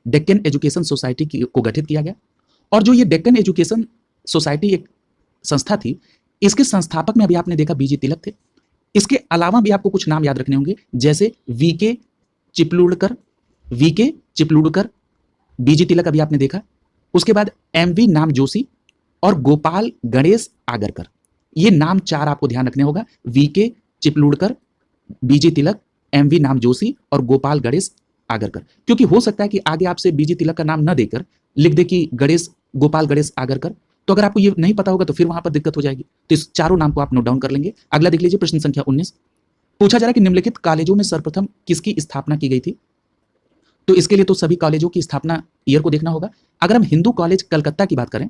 डेक्कन एजुकेशन सोसाइटी को गठित किया गया। और जो ये डेक्कन एजुकेशन सोसाइटी एक संस्था थी, इसके संस्थापक में अभी आपने देखा बीजी तिलक थे। इसके अलावा भी आपको कुछ नाम याद रखने होंगे, जैसे वीके चिपलूडकर, बीजी तिलक अभी आपने देखा। उसके बाद एमवी नाम जोशी और गोपाल गणेश आगरकर। ये नाम चार आपको ध्यान रखने होगा, वीके चिपलूडकर, बीजी तिलक, एमवी नाम जोशी और गोपाल गणेश आगरकर। क्योंकि हो सकता है कि आगे आपसे बीजी तिलक का नाम न देकर लिख दे कि गोपाल गणेश आगरकर, तो अगर आपको ये नहीं पता होगा तो फिर वहां पर दिक्कत हो जाएगी। तो इस चारों नाम को आप नोट डाउन कर लेंगे। अगला देख लीजिए प्रश्न संख्या 19। पूछा जा रहा है कि निम्नलिखित कॉलेजों में सर्वप्रथम किसकी स्थापना की गई थी। तो इसके लिए तो सभी कॉलेजों की स्थापना ईयर को देखना होगा। अगर हम हिंदू कॉलेज कलकत्ता की बात करें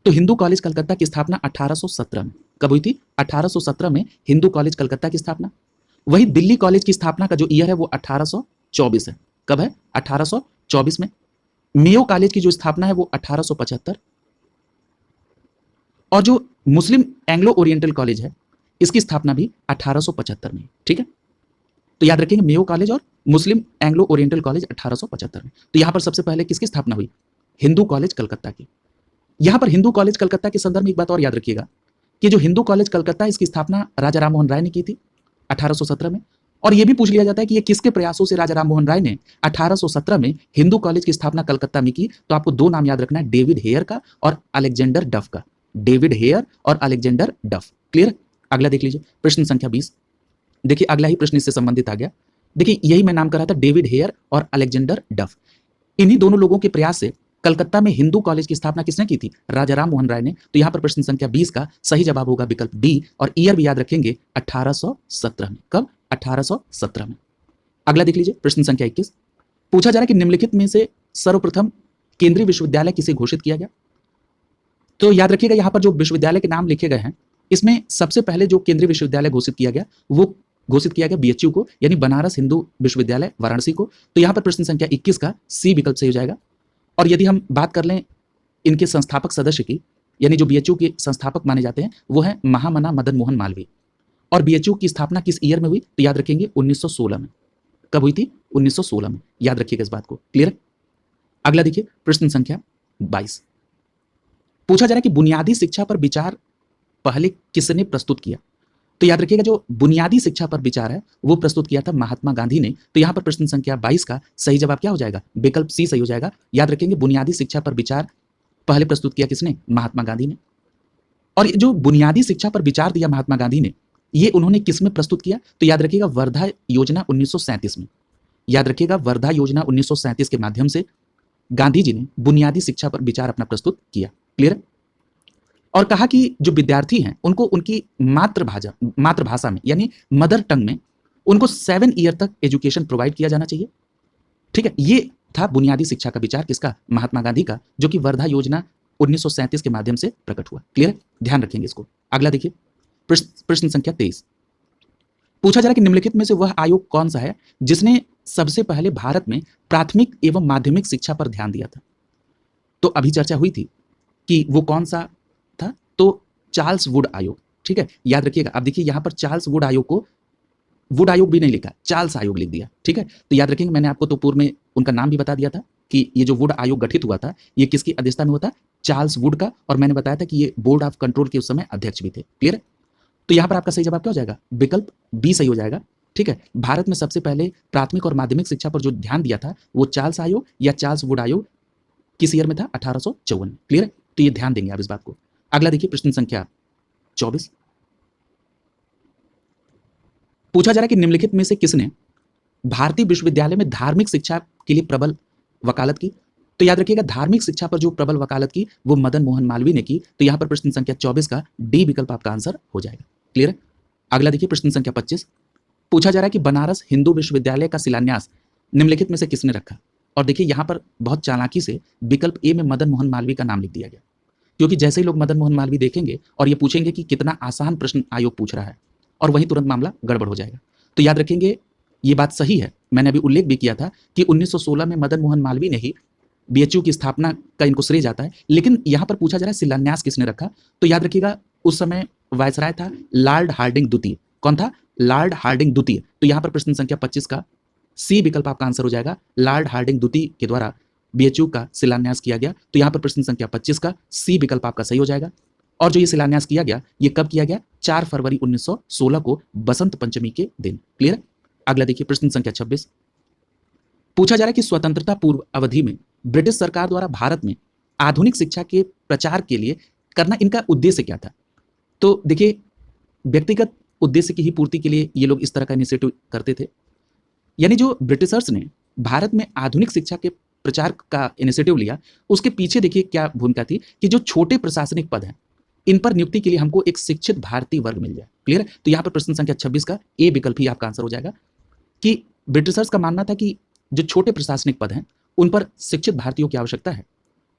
तो हिंदू कॉलेज कलकत्ता की स्थापना 1817 में कब हुई थी? 1817 में हिंदू कॉलेज कलकत्ता की स्थापना। वही दिल्ली कॉलेज की स्थापना का जो ईयर है वो 1824 है। कब है? 1824 में। मेयो कॉलेज की जो स्थापना है वो 1875। और जो मुस्लिम एंग्लो ओरिएंटल कॉलेज है, इसकी स्थापना भी 1875 में। ठीक है, तो याद रखेंगे मेयो कॉलेज और मुस्लिम एंग्लो ओरिएंटल कॉलेज 1875 में। तो यहां पर सबसे पहले किसकी स्थापना हुई? हिंदू कॉलेज कलकत्ता की। यहां पर हिंदू कॉलेज कलकत्ता के संदर्भ में एक बात और याद रखिएगा कि जो हिंदू कॉलेज कलकत्ता, इसकी स्थापना राजा राम मोहन राय ने की थी 1817 में। और यह भी पूछ लिया जाता है कि ये किसके प्रयासों से राजा राम मोहन राय ने 1817 में हिंदू कॉलेज की स्थापना कलकत्ता में की। तो आपको दो नाम याद रखना है, डेविड हेयर का और अलेक्जेंडर डफ का। डेविड हेयर और अलेक्जेंडर डफ। क्लियर? अगला देख लीजिए प्रश्न संख्या 20। देखिए अगला ही प्रश्न इससे संबंधित आ गया। देखिए यही मैं नाम कर रहा था, डेविड हेयर और अलेक्जेंडर डफ। इन्हीं दोनों लोगों के प्रयास से कलकत्ता में हिंदू कॉलेज की स्थापना किसने की थी? राजा राम मोहन राय ने। तो यहां पर प्रश्न संख्या 20 का सही जवाब होगा विकल्प डी। और ईयर भी याद रखेंगे 1817 में। कब? 1817 में। अगला देख लीजिए प्रश्न संख्या 21। पूछा जा रहा है कि निम्नलिखित में से सर्वप्रथम केंद्रीय विश्वविद्यालय किसे घोषित किया गया। तो याद रखिएगा यहां पर जो विश्वविद्यालय के नाम लिखे गए हैं, इसमें सबसे पहले जो केंद्रीय विश्वविद्यालय घोषित किया गया वो घोषित किया गया बीएचयू को, यानी बनारस हिंदू विश्वविद्यालय वाराणसी को। तो यहां पर प्रश्न संख्या 21 का सी विकल्प सही हो जाएगा। और यदि हम बात कर लें इनके संस्थापक सदस्य की, यानी जो बीएचयू के संस्थापक माने जाते हैं, वो है महामना मदन मोहन मालवीय। और बीएचयू की स्थापना किस ईयर में हुई? तो याद रखेंगे 1916 में। कब हुई थी? 1916 में। याद रखिएगा इस बात को। क्लियर? अगला देखिए प्रश्न संख्या 22। पूछा जा रहा है कि बुनियादी शिक्षा पर विचार पहले किसने प्रस्तुत किया। तो याद रखिएगा जो बुनियादी शिक्षा पर विचार है वो प्रस्तुत किया था महात्मा गांधी ने। तो यहां पर प्रश्न संख्या 22 का सही जवाब क्या हो जाएगा? विकल्प सी सही हो जाएगा। याद रखेंगे बुनियादी शिक्षा पर विचार पहले प्रस्तुत किया किसने? महात्मा गांधी ने। और जो बुनियादी शिक्षा पर विचार दिया महात्मा गांधी ने, ये उन्होंने किस में प्रस्तुत किया? तो याद रखिएगा वर्धा योजना 1937 में। याद रखिएगा वर्धा योजना 1937 के माध्यम से गांधी जी ने बुनियादी शिक्षा पर विचार अपना प्रस्तुत किया। क्लियर? और कहा कि जो विद्यार्थी हैं उनको उनकी मातृभाषा में, यानी मदर टंग में, उनको 7 ईयर तक एजुकेशन प्रोवाइड किया जाना चाहिए। ठीक है, ये था बुनियादी शिक्षा का विचार किसका? महात्मा गांधी का, जो कि वर्धा योजना 1937 के माध्यम से प्रकट हुआ। क्लियर? ध्यान रखेंगे इसको। अगला देखिए प्रश्न संख्या 23। पूछा जा रहा है कि निम्नलिखित में से वह आयोग कौन सा है जिसने सबसे पहले भारत में प्राथमिक एवं माध्यमिक शिक्षा पर ध्यान दिया था। तो अभी चर्चा हुई थी कि वो कौन सा था। तो चार्ल्स वुड आयोग, ठीक है, याद रखिएगा। अब देखिए यहाँ पर चार्ल्स वुड आयोग को वुड आयोग भी नहीं लिखा, चार्ल्स आयोग लिख दिया, ठीक है। तो याद रखेंगे, मैंने आपको तो पूर्व में उनका नाम भी बता दिया था कि ये जो वुड आयोग गठित हुआ था ये किसकी अध्यक्षता में हुआ था, चार्ल्स वुड का, और मैंने बताया था कि ये बोर्ड ऑफ कंट्रोल के उस समय अध्यक्ष भी थे। क्लियर है? तो यहाँ पर आपका सही जवाब क्या हो जाएगा, विकल्प बी सही हो जाएगा, ठीक है। भारत में सबसे पहले प्राथमिक और माध्यमिक शिक्षा पर जो ध्यान दिया था वो चार्ल्स आयोग या चार्ल्स वुड आयोग किस ईयर में था, 1854 में। क्लियर है? तो ये ध्यान देंगे आप इस बात को। अगला देखिए प्रश्न संख्या 24, पूछा जा रहा है कि निम्नलिखित में से किसने भारतीय विश्वविद्यालय में धार्मिक शिक्षा के लिए प्रबल वकालत की। तो याद रखिएगा, धार्मिक शिक्षा पर जो प्रबल वकालत की वो मदन मोहन मालवीय ने की। तो यहां पर प्रश्न संख्या 24 का डी विकल्प आपका आंसर हो जाएगा। क्लियर है? अगला देखिए प्रश्न संख्या 25, पूछा जा रहा है कि बनारस हिंदू विश्वविद्यालय का शिलान्यास निम्नलिखित में से किसने रखा। और देखिए यहां पर बहुत चालाकी से विकल्प ए में मदन मोहन मालवीय का नाम लिख दिया गया, क्योंकि जैसे ही लोग मदन मोहन मालवीय देखेंगे और ये पूछेंगे कि कितना आसान प्रश्न आयोग पूछ रहा है, और वहीं तुरंत मामला गड़बड़ हो जाएगा। तो याद रखेंगे ये बात सही है, मैंने अभी उल्लेख भी किया था कि 1916 में मदन मोहन मालवीय ने ही बीएचयू की स्थापना का इनको श्रेय जाता है। लेकिन यहां पर पूछा जा रहा है शिलान्यास किसने रखा। तो याद रखिएगा उस समय वायसराय था लॉर्ड हार्डिंग द्वितीय। कौन था? लॉर्ड हार्डिंग द्वितीय। तो यहां पर प्रश्न संख्या 25 का सी विकल्प आपका आंसर हो जाएगा। लॉर्ड हार्डिंग द्वितीय के द्वारा बीएचयू का शिलान्यास किया गया। तो यहां पर प्रश्न संख्या 25 का सी विकल्प आपका सही हो जाएगा। और जो ये शिलान्यास किया गया ये कब किया गया? 4 फरवरी 1916 को बसंत पंचमी के दिन। क्लियर है? अगला देखिए प्रश्न संख्या 26, पूछा जा रहा है कि स्वतंत्रता पूर्व अवधि में ब्रिटिश सरकार द्वारा भारत में आधुनिक शिक्षा के प्रचार के लिए करना इनका उद्देश्य क्या था। तो देखिए व्यक्तिगत उद्देश्य की ही पूर्ति के लिए ये लोग इस तरह का इनिशिएटिव करते थे। यानी जो ब्रिटिशर्स ने भारत में आधुनिक शिक्षा के प्रचार का इनिशिएटिव लिया, उसके पीछे देखिए क्या भूमिका थी कि जो छोटे प्रशासनिक पद हैं इन पर नियुक्ति के लिए हमको एक शिक्षित भारतीय वर्ग मिल जाए। क्लियर है? तो यहाँ पर प्रश्न संख्या 26 का ए विकल्प ही आपका आंसर हो जाएगा कि ब्रिटिशर्स का मानना था कि जो छोटे प्रशासनिक पद हैं उन पर शिक्षित भारतीयों की आवश्यकता है,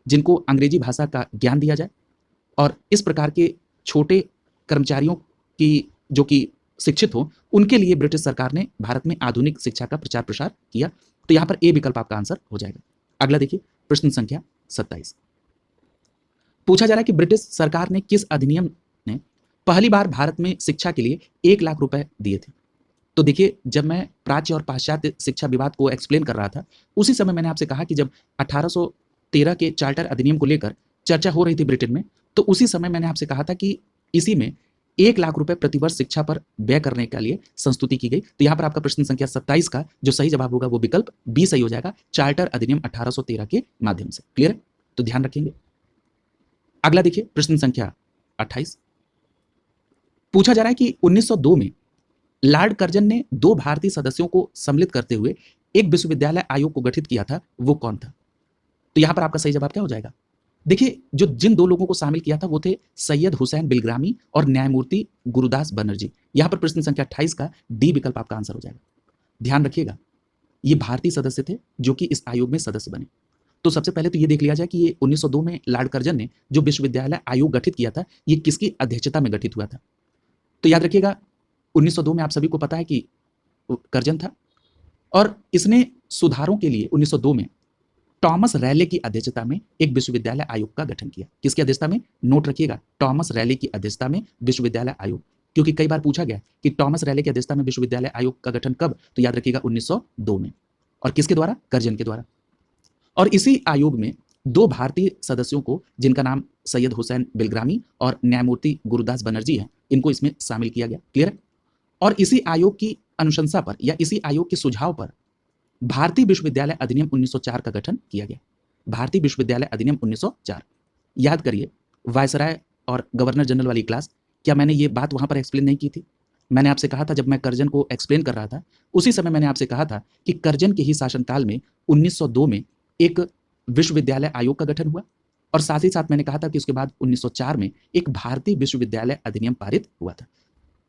जिनको अंग्रेजी भाषा का ज्ञान दिया जाए, और इस प्रकार के छोटे कर्मचारियों की जो कि शिक्षित हो उनके लिए ब्रिटिश सरकार ने भारत में आधुनिक शिक्षा का प्रचार प्रसार किया। तो यहाँ पर ए विकल्प आपका आंसर हो जाएगा। अगला देखिए प्रश्न संख्या 27, पूछा जा रहा है कि ब्रिटिश सरकार ने किस अधिनियम ने पहली बार भारत में शिक्षा के लिए 1 लाख रुपए दिए थे। तो देखिए जब मैं प्राच्य और पाश्चात्य शिक्षा विवाद को एक्सप्लेन कर रहा था उसी समय मैंने आपसे कहा कि जब 1813 के चार्टर अधिनियम को लेकर चर्चा हो रही थी ब्रिटेन में, तो उसी समय मैंने आपसे कहा था कि इसी में 1 लाख रुपए प्रतिवर्ष शिक्षा पर व्यय करने के लिए संस्तुति की गई। तो यहाँ पर आपका प्रश्न संख्या 27 का जो सही जवाब होगा वो विकल्प बी सही हो जाएगा, चार्टर अधिनियम 1813 के माध्यम से। क्लियर है? तो ध्यान रखेंगे। अगला देखिए प्रश्न संख्या 28, पूछा जा रहा है कि 1902 में लॉर्ड कर्जन ने 2 भारतीय सदस्यों को सम्मिलित करते हुए एक विश्वविद्यालय आयोग को गठित किया था, वो कौन था। तो यहां पर आपका सही जवाब क्या हो जाएगा। देखिए जो जिन 2 लोगों को शामिल किया था वो थे सैयद हुसैन बिलग्रामी और न्यायमूर्ति गुरुदास बनर्जी। यहां पर प्रश्न संख्या 28 का डी विकल्प आपका आंसर हो जाएगा। ध्यान रखिएगा ये भारतीय सदस्य थे जो कि इस आयोग में सदस्य बने। तो सबसे पहले तो ये देख लिया जाए कि ये 1902 में लॉर्ड कर्जन ने जो विश्वविद्यालय आयोग गठित किया था ये किसकी अध्यक्षता में गठित हुआ था। तो याद रखिएगा 1902 में आप सभी को पता है कि कर्जन था, और इसने सुधारों के लिए 1902 में टॉमस रैले की अध्यक्षता में एक विश्वविद्यालय आयोग का गठन किया। किसकी अध्यक्षता में? नोट रखिएगा, टॉमस रैले की अध्यक्षता में विश्वविद्यालय आयोग, क्योंकि कई बार पूछा गया कि टॉमस रैले की अध्यक्षता में विश्वविद्यालय आयोग का गठन कब। तो याद रखिएगा 1902 में, और किसके द्वारा? कर्जन के द्वारा। और इसी आयोग में 2 भारतीय सदस्यों को, जिनका नाम सैयद हुसैन बिलग्रामी और न्यायमूर्ति गुरुदास बनर्जी है, इनको इसमें शामिल किया गया। क्लियर है? और इसी आयोग की अनुशंसा पर या इसी आयोग के सुझाव पर भारतीय विश्वविद्यालय अधिनियम 1904 का गठन किया गया। भारतीय विश्वविद्यालय अधिनियम 1904, याद करिए वायसराय और गवर्नर जनरल वाली क्लास, क्या मैंने ये बात वहां पर एक्सप्लेन नहीं की थी? मैंने आपसे कहा था जब मैं कर्जन को एक्सप्लेन कर रहा था उसी समय मैंने आपसे कहा था कि कर्जन के ही शासनकाल में 1902 में एक विश्वविद्यालय आयोग का गठन हुआ, और साथ ही साथ मैंने कहा था कि उसके बाद 1904 में एक भारतीय विश्वविद्यालय अधिनियम पारित हुआ था।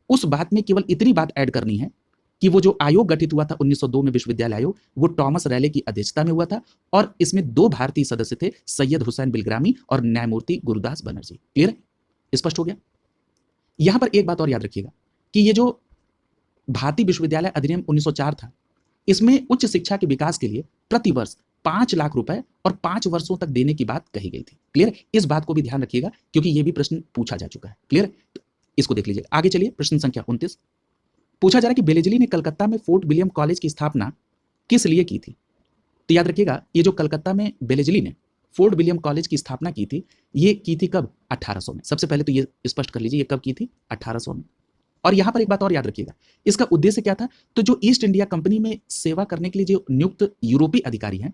उस बात में केवल इतनी बात ऐड करनी है कि वो जो आयोग गठित हुआ था 1902 में विश्वविद्यालय आयोग, वो टॉमस रैले की अध्यक्षता में हुआ था, और इसमें 2 भारतीय सदस्य थे सैयद हुसैन बिलग्रामी और न्यायमूर्ति गुरुदास बनर्जी। क्लियर है? स्पष्ट हो गया? यहां पर एक बात और याद रखिएगा कि ये जो भारतीय विश्वविद्यालय अधिनियम 1904 था, इसमें उच्च शिक्षा के विकास के लिए प्रतिवर्ष 5 लाख रुपए और 5 वर्षों तक देने की बात कही गई थी। क्लियर? इस बात को भी ध्यान रखिएगा क्योंकि ये भी प्रश्न पूछा जा चुका है। क्लियर? तो इसको देख लीजिए। आगे चलिए, प्रश्न संख्या 29 पूछा जा रहा है कि बेलेजली ने कलकत्ता में फोर्ट विलियम कॉलेज की स्थापना किस लिए की थी? तो याद रखिएगा, ये जो कलकत्ता में बेलेजली ने फोर्ट विलियम कॉलेज की स्थापना की थी, ये की थी कब? 1800 में। सबसे पहले तो ये स्पष्ट कर लीजिए, ये कब की थी? 1800 में। और यहां पर एक बात और याद रखिएगा, इसका उद्देश्य क्या था? तो जो ईस्ट इंडिया कंपनी में सेवा करने के लिए जो नियुक्त यूरोपीय अधिकारी हैं,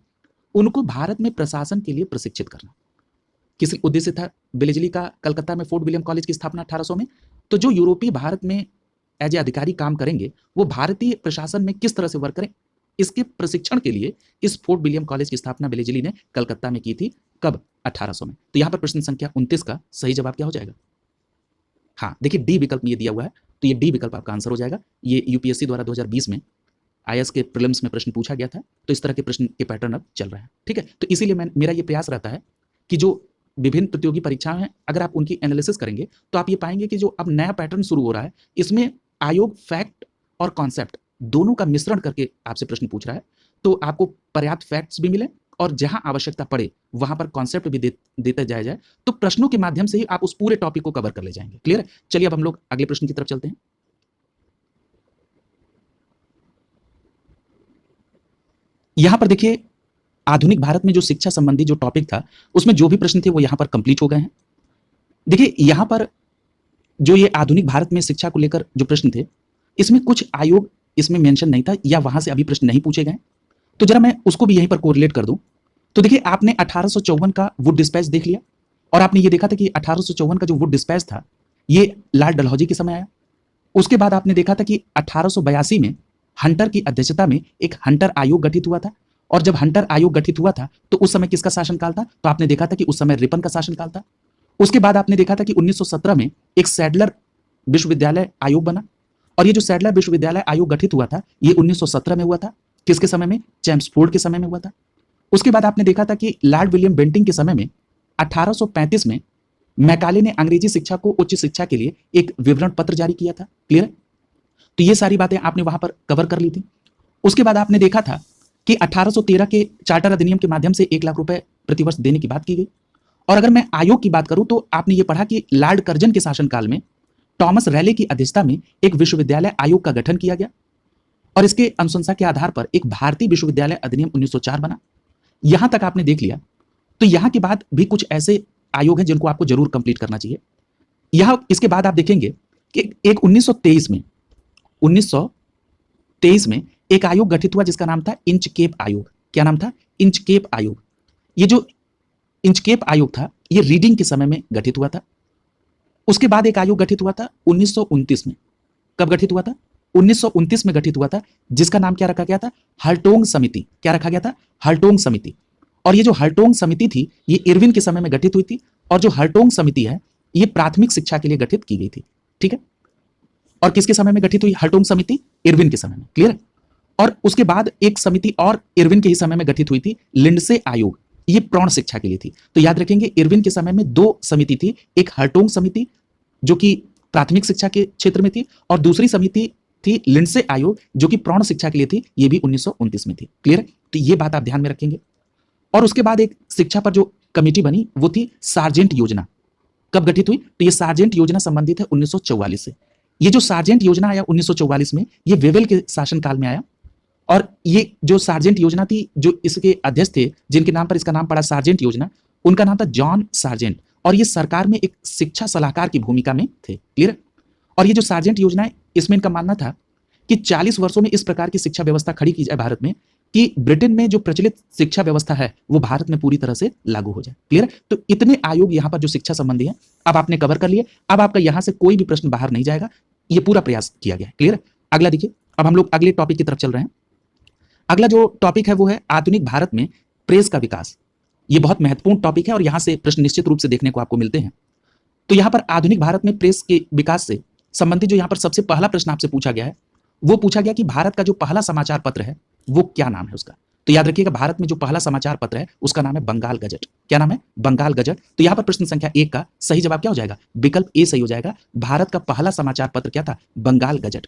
उनको भारत में प्रशासन के लिए प्रशिक्षित करना। किस उद्देश्य था बेलेजली का कलकत्ता में फोर्ट विलियम कॉलेज की स्थापना 1800 में? तो जो यूरोपीय भारत में एज ए अधिकारी काम करेंगे, वो भारतीय प्रशासन में किस तरह से वर्क करें, इसके प्रशिक्षण के लिए इस फोर्ट विलियम कॉलेज की स्थापना बेलेजली ने कलकत्ता में की थी। कब? 1800 में। तो यहां पर प्रश्न संख्या 29 का सही जवाब क्या हो जाएगा? हाँ, देखिए डी विकल्प में ये दिया हुआ है, तो ये डी विकल्प आपका आंसर हो जाएगा। ये यूपीएससी द्वारा 2020 में आईएएस के प्रीलिम्स में प्रश्न पूछा गया था, तो इस तरह के प्रश्न के पैटर्न अब चल रहा है। ठीक है, तो इसीलिए मेरा ये प्रयास रहता है कि जो विभिन्न प्रतियोगी परीक्षाएं हैं, अगर आप उनकी एनालिसिस करेंगे तो आप ये पाएंगे कि जो अब नया पैटर्न शुरू हो रहा है, इसमें आयोग फैक्ट और कॉन्सेप्ट दोनों का मिश्रण करके आपसे प्रश्न पूछ रहा है, तो आपको पर्याप्त फैक्ट्स भी मिले और जहां आवश्यकता पड़े वहां पर कॉन्सेप्ट भी देते जाए, तो प्रश्नों के माध्यम से ही आप उस पूरे टॉपिक को कवर कर ले जाएंगे। क्लियर? चलिए अब हम लोग अगले प्रश्न की तरफ चलते हैं। यहां पर देखिए, आधुनिक भारत में जो शिक्षा संबंधी जो टॉपिक था, उसमें जो भी प्रश्न थे वो यहां पर कंप्लीट हो गए हैं। देखिए, यहां पर जो ये आधुनिक भारत में शिक्षा को लेकर जो प्रश्न थे, इसमें कुछ आयोग इसमें मेंशन नहीं था या वहां से अभी प्रश्न नहीं पूछे गए, तो जरा मैं उसको भी यहीं पर कोरिलेट कर दूं। तो देखिए, आपने 1854 का वुड डिस्पैच देख लिया और आपने ये देखा था कि 1854 का जो वुड डिस्पैच था, ये लॉर्ड डलहौजी के समय आया। उसके बाद आपने देखा था कि 1882 में हंटर की अध्यक्षता में एक हंटर आयोग गठित हुआ था, और जब हंटर आयोग गठित हुआ था तो उस समय किसका शासनकाल था? तो आपने देखा था कि उस समय रिपन का शासनकाल था। उसके बाद आपने देखा था कि 1917 में एक सैडलर विश्वविद्यालय आयोग बना, और ये जो सैडलर विश्वविद्यालय आयोग गठित हुआ था, ये 1917 में हुआ था। किसके समय में? चैम्सफोर्ड के समय में हुआ था। उसके बाद आपने देखा था कि लॉर्ड विलियम बेंटिंग के समय में 1835 में मैकाले ने अंग्रेजी शिक्षा को उच्च शिक्षा के लिए एक विवरण पत्र जारी किया था। क्लियर? तो ये सारी बातें आपने वहां पर कवर कर ली थी। उसके बाद आपने देखा था कि 1813 के चार्टर अधिनियम के माध्यम से 1 लाख रुपए प्रतिवर्ष देने की बात की गई। और अगर मैं आयोग की बात करूं तो आपने ये पढ़ा कि लॉर्ड कर्जन के शासनकाल में टॉमस रैले की अध्यक्षता में एक विश्वविद्यालय आयोग का गठन किया गया, और इसके अनुशंसा के आधार पर एक भारतीय विश्वविद्यालय अधिनियम 1904 बना। यहां तक आपने देख लिया। तो यहां के बाद भी कुछ ऐसे आयोग हैं जिनको आपको जरूर कंप्लीट करना चाहिए। यहां इसके बाद आप देखेंगे कि एक 1923 में एक आयोग गठित हुआ जिसका नाम था इंचकेप आयोग। क्या नाम था? इंचकेप आयोग। ये जो इंचकेप आयोग था, ये रीडिंग के समय में गठित हुआ था। उसके बाद एक आयोग गठित हुआ था 1929 में। कब गठित हुआ था? 1929 में गठित हुआ था, जिसका नाम क्या रखा गया था? हल्टोंग समिति। क्या रखा गया था? हल्टोंग समिति। और ये जो हल्टोंग समिति थी, ये इरविन के समय में गठित हुई थी, और जो हल्टोंग समिति है, ये प्राथमिक शिक्षा के लिए गठित की गई थी। ठीक है? और किसके समय में गठित हुई हल्टोंग समिति? इरविन के समय में। क्लियर? और उसके बाद एक समिति और इरविन के ही समय में गठित हुई थी, लिंडसे आयोग। ये प्रौढ़ शिक्षा के लिए थी। तो याद रखेंगे, इरविन के समय में 2 समिति थी, एक हल्टोंग समिति जो कि प्राथमिक शिक्षा के क्षेत्र में थी, और दूसरी समिति थी लिंडसे आयोग जो कि प्रौढ़ शिक्षा के लिए थी, ये भी 1929 में थी। क्लियर? तो ये बात आप ध्यान में रखेंगे। और उसके बाद एक शिक्षा पर जो कमेटी बनी वो थी सार्जेंट योजना। कब गठित हुई? तो ये सार्जेंट योजना संबंधित है 1944 से। ये जो सार्जेंट योजना आया 1944 में, ये वेवेल के शासनकाल में आया, और ये जो सार्जेंट योजना थी, जो इसके अध्यक्ष थे, जिनके नाम पर इसका नाम पड़ा सार्जेंट योजना, उनका नाम था जॉन सार्जेंट, और ये सरकार में एक शिक्षा सलाहकार की भूमिका में थे। क्लियर? और ये जो सार्जेंट योजना है, इसमें इनका मानना था कि 40 वर्षों में इस प्रकार की शिक्षा व्यवस्था खड़ी की जाए भारत में कि ब्रिटेन में जो प्रचलित शिक्षा व्यवस्था है वो भारत में पूरी तरह से लागू हो जाए। क्लियर? तो इतने आयोग यहाँ पर जो शिक्षा संबंधी है, अब आपने कवर कर लिए। अब आपका यहाँ से कोई भी प्रश्न बाहर नहीं जाएगा, ये पूरा प्रयास किया गया है। क्लियर? अगला देखिए, अब हम लोग अगले टॉपिक की तरफ चल रहे हैं। अगला जो टॉपिक है वो है आधुनिक भारत में प्रेस का विकास। ये बहुत महत्वपूर्ण टॉपिक है और यहां से प्रश्न निश्चित रूप से देखने को आपको मिलते हैं। तो यहां पर आधुनिक भारत में प्रेस के विकास से संबंधित जो यहां पर सबसे पहला प्रश्न आपसे पूछा गया है, वो पूछा गया कि भारत का जो पहला समाचार पत्र है वो क्या नाम है उसका। तो याद रखिएगा, भारत में जो पहला समाचार पत्र है उसका नाम है बंगाल गजट। क्या नाम है? बंगाल गजट। तो यहां पर प्रश्न संख्या 1 का सही जवाब क्या हो जाएगा? विकल्प ए सही हो जाएगा। भारत का पहला समाचार पत्र क्या था? बंगाल गजट।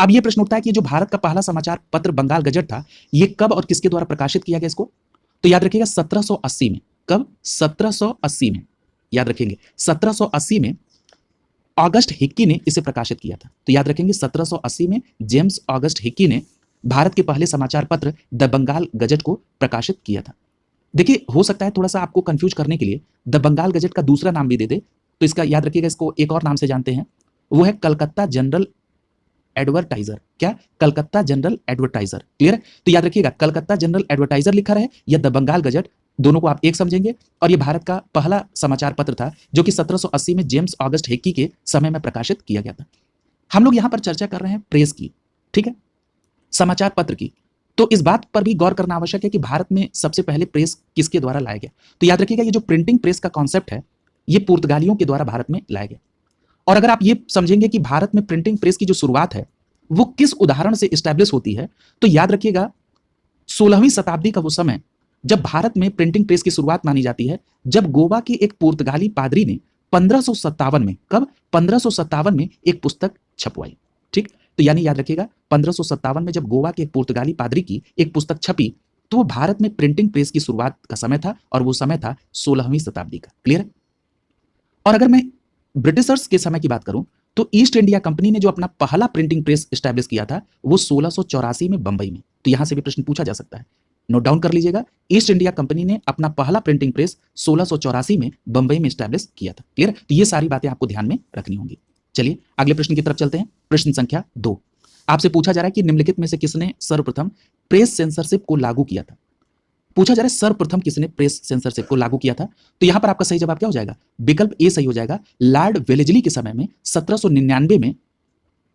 अब यह प्रश्न उठता है कि जो भारत का पहला समाचार पत्र बंगाल गजट था, ये कब और किसके द्वारा प्रकाशित किया गया इसको? तो याद रखिएगा 1780 में। कब? 1780 में। याद रखेंगे 1780 में ऑगस्ट हिक्की ने इसे प्रकाशित किया था। तो याद रखेंगे 1780 में जेम्स ऑगस्ट हिक्की ने भारत के पहले समाचार पत्र द बंगाल गजट को प्रकाशित किया था। देखिए, हो सकता है थोड़ा सा आपको कंफ्यूज करने के लिए द बंगाल गजट का दूसरा नाम भी दे दे, तो इसका याद रखिएगा, इसको एक और नाम से जानते हैं, वो है कलकत्ता जनरल एडवर्टाइजर। क्या? Calcutta general advertiser. क्लियर है? तो याद रखिएगा कलकत्ता जनरल एडवर्टाइजर लिखा रहे या द बंगाल गजट, दोनों को आप एक समझेंगे। और ये भारत का पहला समाचार पत्र था जो कि 1780 में जेम्स ऑगस्ट हिक्की के समय में प्रकाशित किया गया था। हम लोग यहां पर चर्चा कर रहे हैं प्रेस की, ठीक है, समाचार पत्र की। तो इस बात पर भी गौर करना आवश्यक है कि भारत में सबसे पहले प्रेस किसके द्वारा लाया गया। तो याद रखिएगा ये जो प्रिंटिंग प्रेस का कॉन्सेप्ट है ये पुर्तगालियों के द्वारा भारत में लाया गया। और अगर आप ये समझेंगे कि भारत में प्रिंटिंग प्रेस की जो शुरुआत है वो किस उदाहरण से स्टैब्लिश होती है, तो याद रखिएगा 16वीं शताब्दी का वो समय जब भारत में प्रिंटिंग प्रेस की शुरुआत मानी जाती है, जब गोवा के एक पुर्तगाली पादरी ने 1557 में, कब? 1557 में एक पुस्तक छपवाई। ठीक, तो यानी याद रखिएगा 1557 में जब गोवा के एक पुर्तगाली पादरी की एक पुस्तक छपी तो वो भारत में प्रिंटिंग प्रेस की शुरुआत का समय था और वो समय था 16वीं शताब्दी का। क्लियर है? और अगर मैं ब्रिटिशर्स के समय की बात करूं तो ईस्ट इंडिया कंपनी ने जो अपना पहला प्रिंटिंग प्रेस स्टैब्लिश किया था वो 1684 में बंबई में। तो यहां से भी प्रश्न पूछा जा सकता है, नोट डाउन कर लीजिएगा। ईस्ट इंडिया कंपनी ने अपना पहला प्रिंटिंग प्रेस 1684 में बंबई में स्टैब्लिश किया था। क्लियर? तो ये सारी बातें आपको ध्यान में रखनी होंगी। चलिए अगले प्रश्न की तरफ चलते हैं। प्रश्न संख्या 2 आपसे पूछा जा रहा है कि निम्नलिखित में से किसने सर्वप्रथम प्रेस सेंसरशिप को लागू किया था। पूछा जा रहा है सर्वप्रथम किसने प्रेस सेंसरशिप को लागू किया था। तो यहां पर आपका सही जवाब क्या हो जाएगा? विकल्प ए सही हो जाएगा। लॉर्ड वेलेस्ली के समय में 1799 में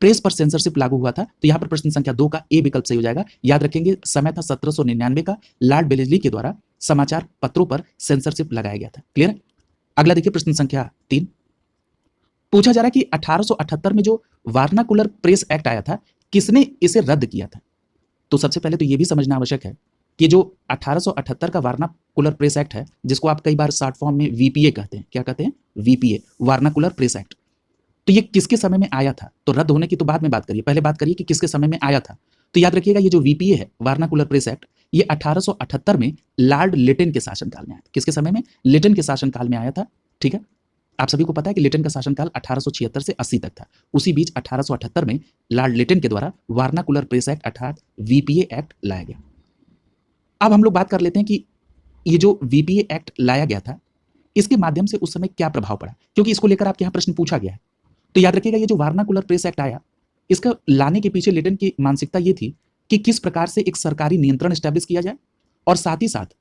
प्रेस पर सेंसरशिप लागू हुआ था। तो यहां पर प्रश्न संख्या 2 का ए विकल्प सही हो जाएगा। याद रखेंगे समय था 1799 का, लॉर्ड वेलेस्ली के द्वारा समाचार पत्रों पर सेंसरशिप लगाया गया था। क्लियर है? अगला देखिए प्रश्न संख्या 3 पूछा जा रहा है कि 1878 में जो वार्नाकुलर प्रेस एक्ट आया था किसने इसे रद्द किया था। तो सबसे पहले तो यह भी समझना आवश्यक है कि जो 1878 का वार्नाकुलर प्रेस एक्ट है, जिसको आप कई बार शॉर्ट फॉर्म में वीपीए कहते हैं, क्या कहते हैं? VPA, vernacular press act. तो ये किसके समय में आया था? तो रद्द होने की तो बाद में बात करिए, पहले बात करिए कि किसके समय में आया था। तो याद रखिएगा ये जो वीपीए है, वार्नाकुलर प्रेस एक्ट, ये 1878 में लॉर्ड लिटन के शासनकाल में आया था। किसके समय में? लिटन के शासनकाल में आया था। ठीक है, आप सभी को पता है कि लिटन का शासनकाल 1876 से 80 तक था। उसी बीच 1878 में लॉर्ड लिटन के द्वारा वार्नाकुलर प्रेस एक्ट अर्थात वीपीए एक्ट लाया गया। अब हम लोग बात कर लेते हैं कि ये जो वीपीए एक्ट लाया गया था इसके माध्यम से उस समय क्या प्रभाव पड़ा, क्योंकि इसको लेकर आपके यहाँ प्रश्न पूछा गया है। तो याद रखिएगा ये जो वार्नाकुलर प्रेस एक्ट आया, इसका लाने के पीछे लिटन की मानसिकता ये थी कि किस प्रकार से एक सरकारी नियंत्रण स्टैब्लिश किया जाए और साथ ही साथ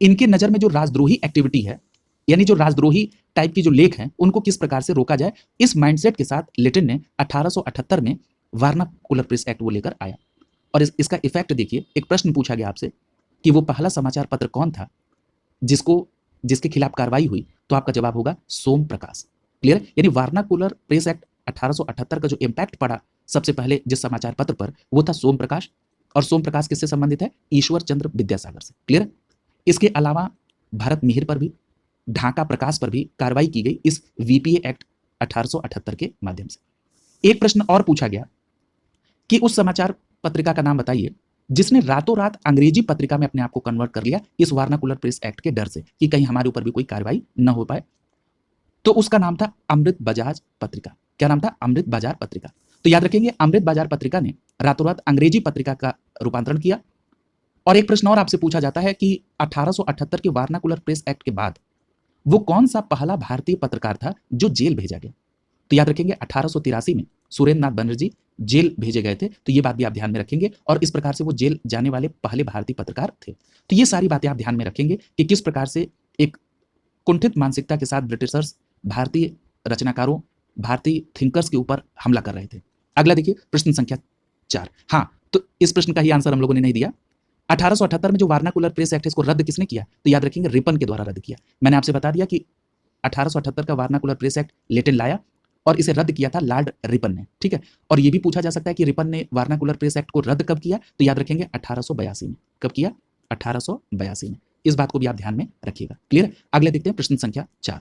इनके नजर में जो राजद्रोही एक्टिविटी है, यानी जो राजद्रोही टाइप की जो लेख हैं, उनको किस प्रकार से रोका जाए। इस माइंडसेट के साथ लिटन ने 1878 में वार्नाकुलर प्रेस एक्ट वो लेकर आया। और इसका इफेक्ट देखिए, एक प्रश्न पूछा गया आपसे कि वो पहला समाचार पत्र कौन था जिसके खिलाफ कार्रवाई हुई, तो आपका जवाब होगा सोम प्रकाश। क्लियर? यानी वार्नाकुलर प्रेस एक्ट 1878 का जो इम्पैक्ट पड़ा सबसे पहले जिस समाचार पत्र पर, वो था सोम प्रकाश। और सोम प्रकाश किससे संबंधित है? ईश्वर चंद्र विद्यासागर से। क्लियर? इसके अलावा भरत मिहिर पर भी, ढाका प्रकाश पर भी कार्रवाई की गई इस वीपीए एक्ट 1878 के माध्यम से। एक प्रश्न और पूछा गया कि उस समाचार पत्रिका का नाम बताइए जिसने रातों रात अंग्रेजी पत्रिका में अपने आप को कन्वर्ट कर लिया इस वार्नाकुलर प्रेस एक्ट के डर से कि कहीं हमारे ऊपर भी कोई कार्रवाई न हो पाए। तो उसका नाम था अमृत बाजार पत्रिका। क्या नाम था? अमृत बाजार पत्रिका। तो याद रखेंगे अमृत बाजार पत्रिका ने रातों रात अंग्रेजी पत्रिका का रूपांतरण किया। और एक प्रश्न और आपसे पूछा जाता है कि 1878 के वार्नाकुलर प्रेस एक्ट के बाद वो कौन सा पहला भारतीय पत्रकार था जो जेल भेजा गया। तो याद रखेंगे 1883 में सुरेंद्र नाथ बनर्जी जेल भेजे गए थे। तो ये बात भी आप ध्यान में रखेंगे और इस प्रकार से वो जेल जाने वाले पहले भारतीय पत्रकार थे। तो ये सारी बातें आप ध्यान में रखेंगे कि किस प्रकार से एक कुंठित मानसिकता के साथ ब्रिटिशर्स भारतीय रचनाकारों, भारतीय थिंकर्स के ऊपर हमला कर रहे थे। अगला देखिए प्रश्न संख्या 4। हाँ, तो इस प्रश्न का ही आंसर हम लोगों ने नहीं दिया। 1878 में जो वार्नाकुलर प्रेस एक्ट इसको रद्द किसने किया? तो याद रखेंगे रिपन के द्वारा रद्द किया। मैंने आपसे बता दिया कि 1878 का वार्नाकुलर प्रेस एक्ट लिटन लाया और इसे रद्द किया था लॉर्ड रिपन ने। ठीक है, और ये भी पूछा जा सकता है कि रिपन ने वार्नाकुलर प्रेस एक्ट को रद्द कब किया? तो याद रखेंगे 1882 में। कब किया? 1882 में। इस बात को भी आप ध्यान में रखिएगा। क्लियर? अगले देखते हैं प्रश्न संख्या 4।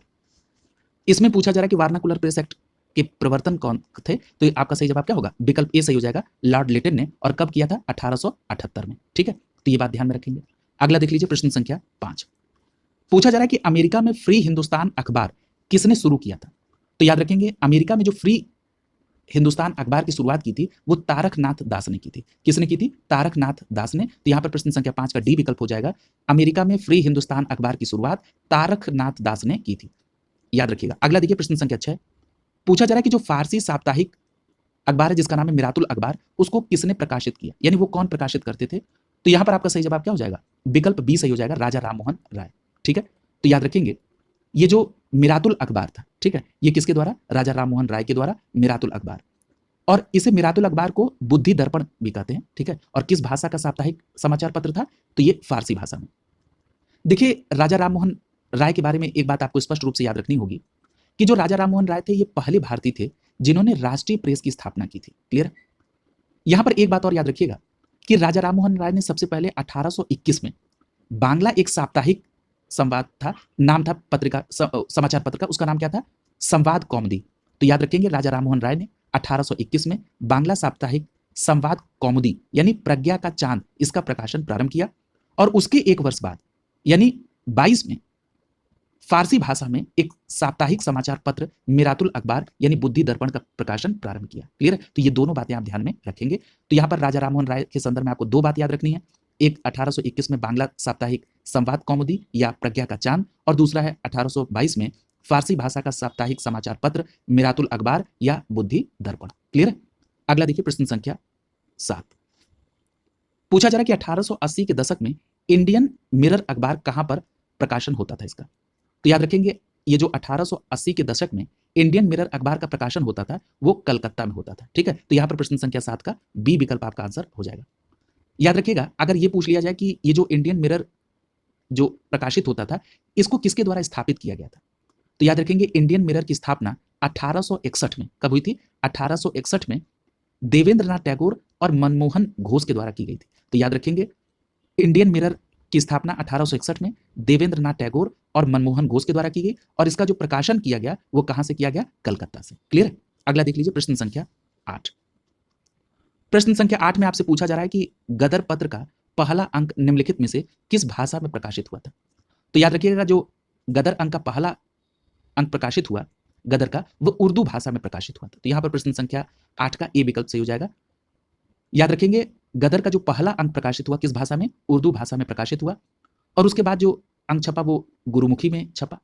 इसमें पूछा जा रहा है कि वार्नाकुलर प्रेस एक्ट के प्रवर्तन कौन थे। तो आपका सही जवाब क्या होगा? विकल्प ए सही हो जाएगा, लॉर्ड लिटन ने। और कब किया था? 1878 में। ठीक है, तो ये बात ध्यान में रखेंगे। अगला देख लीजिए प्रश्न संख्या 5। पूछा जा रहा है कि अमेरिका में फ्री हिंदुस्तान अखबार किसने शुरू किया था? तो याद रखेंगे अमेरिका में जो फ्री हिंदुस्तान अखबार की शुरुआत की थी वो तारकनाथ दास ने की थी। किसने की थी? तारकनाथ दास ने। तो यहां पर प्रश्न संख्या 5 का डी विकल्प हो जाएगा। अमेरिका में फ्री हिंदुस्तान अखबार की शुरुआत तारकनाथ दास ने की थी, याद रखिएगा। अगला देखिए प्रश्न संख्या 6। पूछा जा रहा है कि जो फारसी साप्ताहिक अखबार है जिसका नाम है मिरातुल अखबार, उसको किसने प्रकाशित किया, यानी वो कौन प्रकाशित करते थे? तो यहां पर आपका सही जवाब क्या हो जाएगा? विकल्प बी सही हो जाएगा, राजा राममोहन राय। ठीक है, तो याद रखेंगे ये जो मिरातुल अखबार था, ठीक है, ये किसके द्वारा? राजा राममोहन राय के द्वारा मिरातुल अखबार। और इसे मिरातुल अखबार को बुद्धि दर्पण भी कहते हैं, ठीक है। और किस भाषा का साप्ताहिक समाचार पत्र था? तो ये फारसी भाषा में। देखिए राजा राममोहन राय के बारे में एक बात आपको स्पष्ट रूप से याद रखनी होगी कि जो राजा राममोहन राय थे ये पहले भारतीय थे जिन्होंने राष्ट्रीय प्रेस की स्थापना की थी। क्लियर? यहां पर एक बात और याद रखिएगा कि राजा राममोहन राय ने सबसे पहले 1821 में बांग्ला एक साप्ताहिक संवाद था, नाम था पत्रिका समाचार पत्र का, उसका नाम क्या था? संवाद कौमुदी। तो याद रखेंगे राजा राममोहन राय ने 1821 में बांग्ला साप्ताहिक संवाद कौमुदी यानी प्रज्ञा का चांद इसका प्रकाशन प्रारंभ किया। और उसके एक वर्ष बाद यानी 22 में फारसी भाषा में एक साप्ताहिक समाचार पत्र मिरातुल अखबार यानी बुद्धि दर्पण का प्रकाशन प्रारंभ किया। क्लियर है? तो ये दोनों बातें आप ध्यान में रखेंगे। तो यहां पर राजा राममोहन राय के संदर्भ में आपको दो बात याद रखनी है, एक 1821 में बांग्ला साप्ताहिक संवाद कौमुदी या प्रज्ञा का चांद, और दूसरा है 1822 में फारसी भाषा का साप्ताहिक समाचार पत्र मिरातुल अखबार या बुद्धि दर्पण। क्लियर है? अगला देखिए प्रश्न संख्या 7। पूछा जा रहा है कि 1880 के दशक में इंडियन मिरर अखबार कहां पर प्रकाशन होता था इसका? तो याद रखेंगे ये जो 1880 के दशक में इंडियन मिरर अखबार का प्रकाशन होता था वो कलकत्ता में होता था। ठीक है, तो यहां पर प्रश्न संख्या 7 का बी विकल्प आपका आंसर हो जाएगा। याद रखिएगा अगर ये पूछ लिया जाए कि ये जो इंडियन मिरर जो प्रकाशित होता था इसको किसके द्वारा स्थापित किया गया था, तो याद रखेंगे इंडियन मिरर की स्थापना 1861 में कब हुई थी? 1861 में देवेंद्रनाथ टैगोर और मनमोहन घोष के द्वारा की गई थी। तो याद रखेंगे इंडियन मिरर की स्थापना 1861 में देवेंद्रनाथ टैगोर और मनमोहन घोष के द्वारा की गई, और इसका जो प्रकाशन किया गया वो कहां से किया गया? कलकत्ता से। क्लियर है? अगला देख लीजिए प्रश्न संख्या 8। प्रश्न संख्या 8 में आपसे पूछा जा रहा है कि गदर पत्र का पहला अंक निम्नलिखित में से किस भाषा में प्रकाशित हुआ था? तो याद रखिएगा जो गदर अंक का पहला अंक प्रकाशित हुआ गदर का वो उर्दू भाषा में प्रकाशित हुआ था। तो यहां पर प्रश्न संख्या 8 का ए विकल्प सही हो जाएगा। याद रखेंगे गदर का जो पहला अंक प्रकाशित हुआ किस भाषा में? उर्दू भाषा में प्रकाशित हुआ, और उसके बाद जो अंक छपा वो गुरुमुखी में छपा।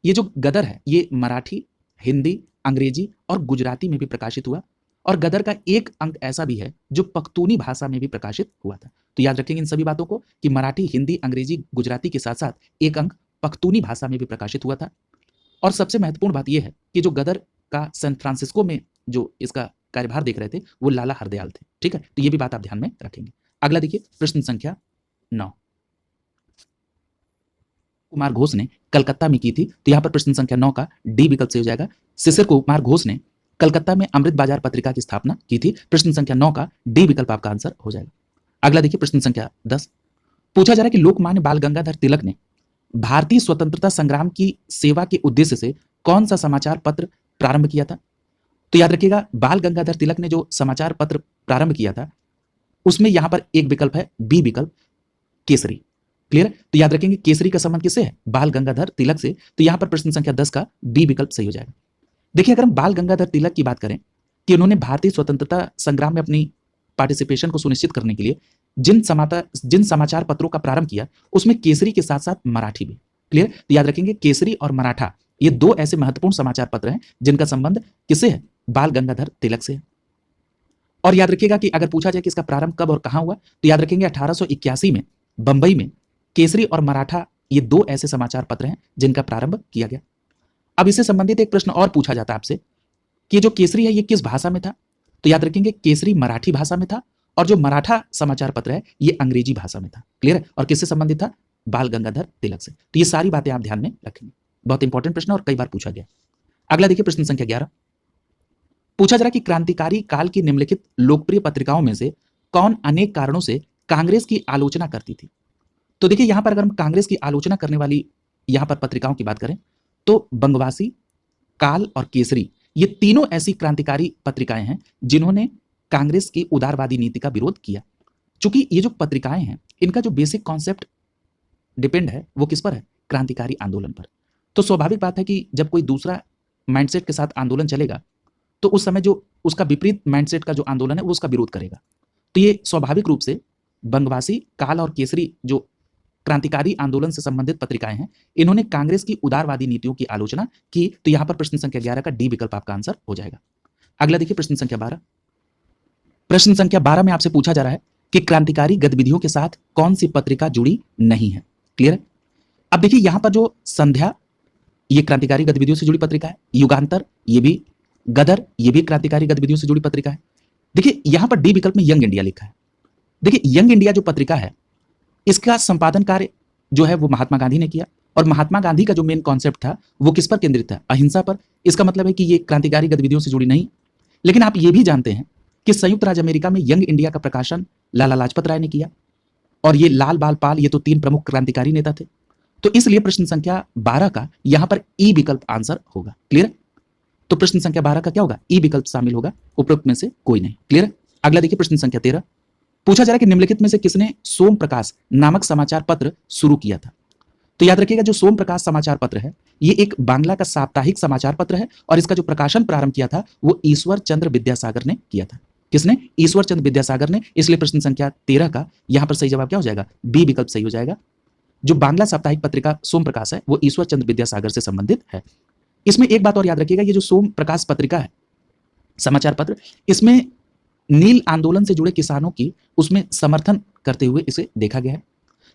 ये जो गदर है ये मराठी, हिंदी, अंग्रेजी और गुजराती में भी प्रकाशित हुआ, और गदर का एक अंक ऐसा भी है जो पख्तूनी भाषा में भी प्रकाशित हुआ था। तो याद रखेंगे इन सभी बातों को कि मराठी, हिंदी, अंग्रेजी, गुजराती के साथ साथ एक अंक पख्तूनी भाषा में भी प्रकाशित हुआ था। और सबसे महत्वपूर्ण बात यह है कि जो गदर का सैन फ्रांसिस्को में जो इसका कार्यभार देख रहे थे वो लाला हरदयाल थे। ठीक है, तो ये भी बात आप ध्यान में रखेंगे। अगला देखिए प्रश्न संख्या 9। कुमार घोष ने कलकत्ता में की थी, तो यहां पर प्रश्न संख्या 9 का डी विकल्प से हो जाएगा। शिशिर कुमार घोष ने कलकत्ता में अमृत बाजार पत्रिका की स्थापना की थी। प्रश्न संख्या 9 का डी विकल्प आपका आंसर हो जाएगा। अगला देखिए प्रश्न संख्या 10। पूछा जा रहा है कि लोकमान्य बाल गंगाधर तिलक ने भारतीय स्वतंत्रता संग्राम की सेवा के उद्देश्य से कौन सा समाचार पत्र प्रारंभ किया था? तो याद रखिएगा बाल गंगाधर तिलक ने जो समाचार पत्र प्रारंभ किया था उसमें यहां पर एक विकल्प है बी विकल्प, केसरी। क्लियर? तो याद रखेंगे केसरी का संबंध किससे है? बाल गंगाधर तिलक से। तो यहां पर प्रश्न संख्या 10 का बी विकल्प सही हो जाएगा। देखिए अगर हम बाल गंगाधर तिलक की बात करें कि उन्होंने भारतीय स्वतंत्रता संग्राम में अपनी पार्टिसिपेशन को सुनिश्चित करने के लिए जिन समाचार पत्रों का प्रारंभ किया उसमें केसरी के साथ साथ मराठी भी। क्लियर? तो याद रखेंगे केसरी और मराठा ये दो ऐसे महत्वपूर्ण समाचार पत्र हैं जिनका संबंध किससे है? बाल गंगाधर तिलक से। और याद रखिएगा कि अगर पूछा जाए कि इसका प्रारंभ कब और कहां हुआ तो याद रखेंगे 1881 में बंबई में केसरी और मराठा ये दो ऐसे समाचार पत्र हैं जिनका प्रारंभ किया गया। अब इससे संबंधित एक प्रश्न और पूछा जाता है आपसे कि जो केसरी है ये किस भाषा में था? तो याद रखेंगे केसरी मराठी भाषा में था, और जो मराठा समाचार पत्र है ये अंग्रेजी भाषा में था। क्लियर है? और किससे संबंधित था? बाल गंगाधर तिलक से। तो ये सारी बातें आप ध्यान में रखेंगे, बहुत इंपॉर्टेंट प्रश्न और कई बार पूछा गया। अगला देखिए प्रश्न संख्या 11। पूछा जा रहा कि क्रांतिकारी काल की निम्नलिखित लोकप्रिय पत्रिकाओं में से कौन अनेक कारणों से कांग्रेस की आलोचना करती थी? तो देखिए यहां पर अगर हम कांग्रेस की आलोचना करने वाली यहां पर पत्रिकाओं की बात करें तो बंगवासी, काल और केसरी ये तीनों ऐसी क्रांतिकारी पत्रिकाएं हैं जिन्होंने कांग्रेस की उदारवादी नीति का विरोध किया। चूंकि ये जो पत्रिकाएं हैं इनका जो बेसिक कॉन्सेप्ट डिपेंड है वो किस पर है? क्रांतिकारी आंदोलन पर। तो स्वाभाविक बात है कि जब कोई दूसरा माइंडसेट के साथ आंदोलन चलेगा तो उस समय जो उसका विपरीत माइंडसेट का जो आंदोलन है वो उसका विरोध करेगा। तो ये स्वाभाविक रूप से बंगवासी, काल और केसरी जो क्रांतिकारी आंदोलन से संबंधित पत्रिकाएं हैं, इन्होंने कांग्रेस की उदारवादी नीतियों की आलोचना की। तो यहां पर प्रश्न संख्या 11 का डी विकल्प आपका आंसर हो जाएगा। अगला देखिए प्रश्न संख्या 12। प्रश्न संख्या 12 में आपसे पूछा जा रहा है कि क्रांतिकारी गतिविधियों के साथ कौन सी पत्रिका जुड़ी नहीं है। क्लियर है? अब देखिए यहां पर जो संध्या, ये क्रांतिकारी गतिविधियों से जुड़ी पत्रिका है। युगांतर, ये भी, गदर, ये भी क्रांतिकारी गतिविधियों से जुड़ी पत्रिका है। देखिए यहां पर डी विकल्प में यंग इंडिया लिखा है। देखिए यंग इंडिया जो पत्रिका है, इसका संपादन कार्य जो है वो महात्मा गांधी ने किया, और महात्मा गांधी का जो मेन कॉन्सेप्ट था वो किस पर केंद्रित था? अहिंसा पर। इसका मतलब है कि ये क्रांतिकारी गतिविधियों से जुड़ी नहीं। लेकिन आप ये भी जानते हैं कि संयुक्त राज्य अमेरिका में यंग इंडिया का प्रकाशन लाला लाजपत राय ने किया, और ये लाल बाल पाल, ये तो 3 प्रमुख क्रांतिकारी नेता थे। तो इसलिए प्रश्न संख्या 12 का यहां पर ई विकल्प आंसर होगा। क्लियर? तो प्रश्न संख्या 12 का क्या होगा? ई विकल्प शामिल होगा, उपरोक्त में से कोई नहीं। क्लियर? अगला देखिए प्रश्न संख्या 13। पूछा जा रहा है कि निम्नलिखित में से किसने सोम प्रकाश नामक समाचार पत्र शुरू किया था? तो याद रखिएगा जो सोम प्रकाश समाचार पत्र है ये एक बांग्ला का साप्ताहिक समाचार पत्र है, और इसका जो प्रकाशन प्रारंभ किया था वो ईश्वर चंद्र विद्यासागर ने किया था। किसने? ईश्वर चंद्र विद्यासागर ने। इसलिए प्रश्न संख्या 13 का यहां पर सही जवाब क्या हो जाएगा? बी विकल्प सही हो जाएगा। जो बांग्ला साप्ताहिक पत्रिका सोम प्रकाश है वो ईश्वर चंद्र विद्यासागर से संबंधित है। इसमें एक बात और याद रखिएगा, ये जो सोम प्रकाश पत्रिका है, समाचार पत्र, इसमें नील आंदोलन से जुड़े किसानों की उसमें समर्थन करते हुए इसे देखा गया है।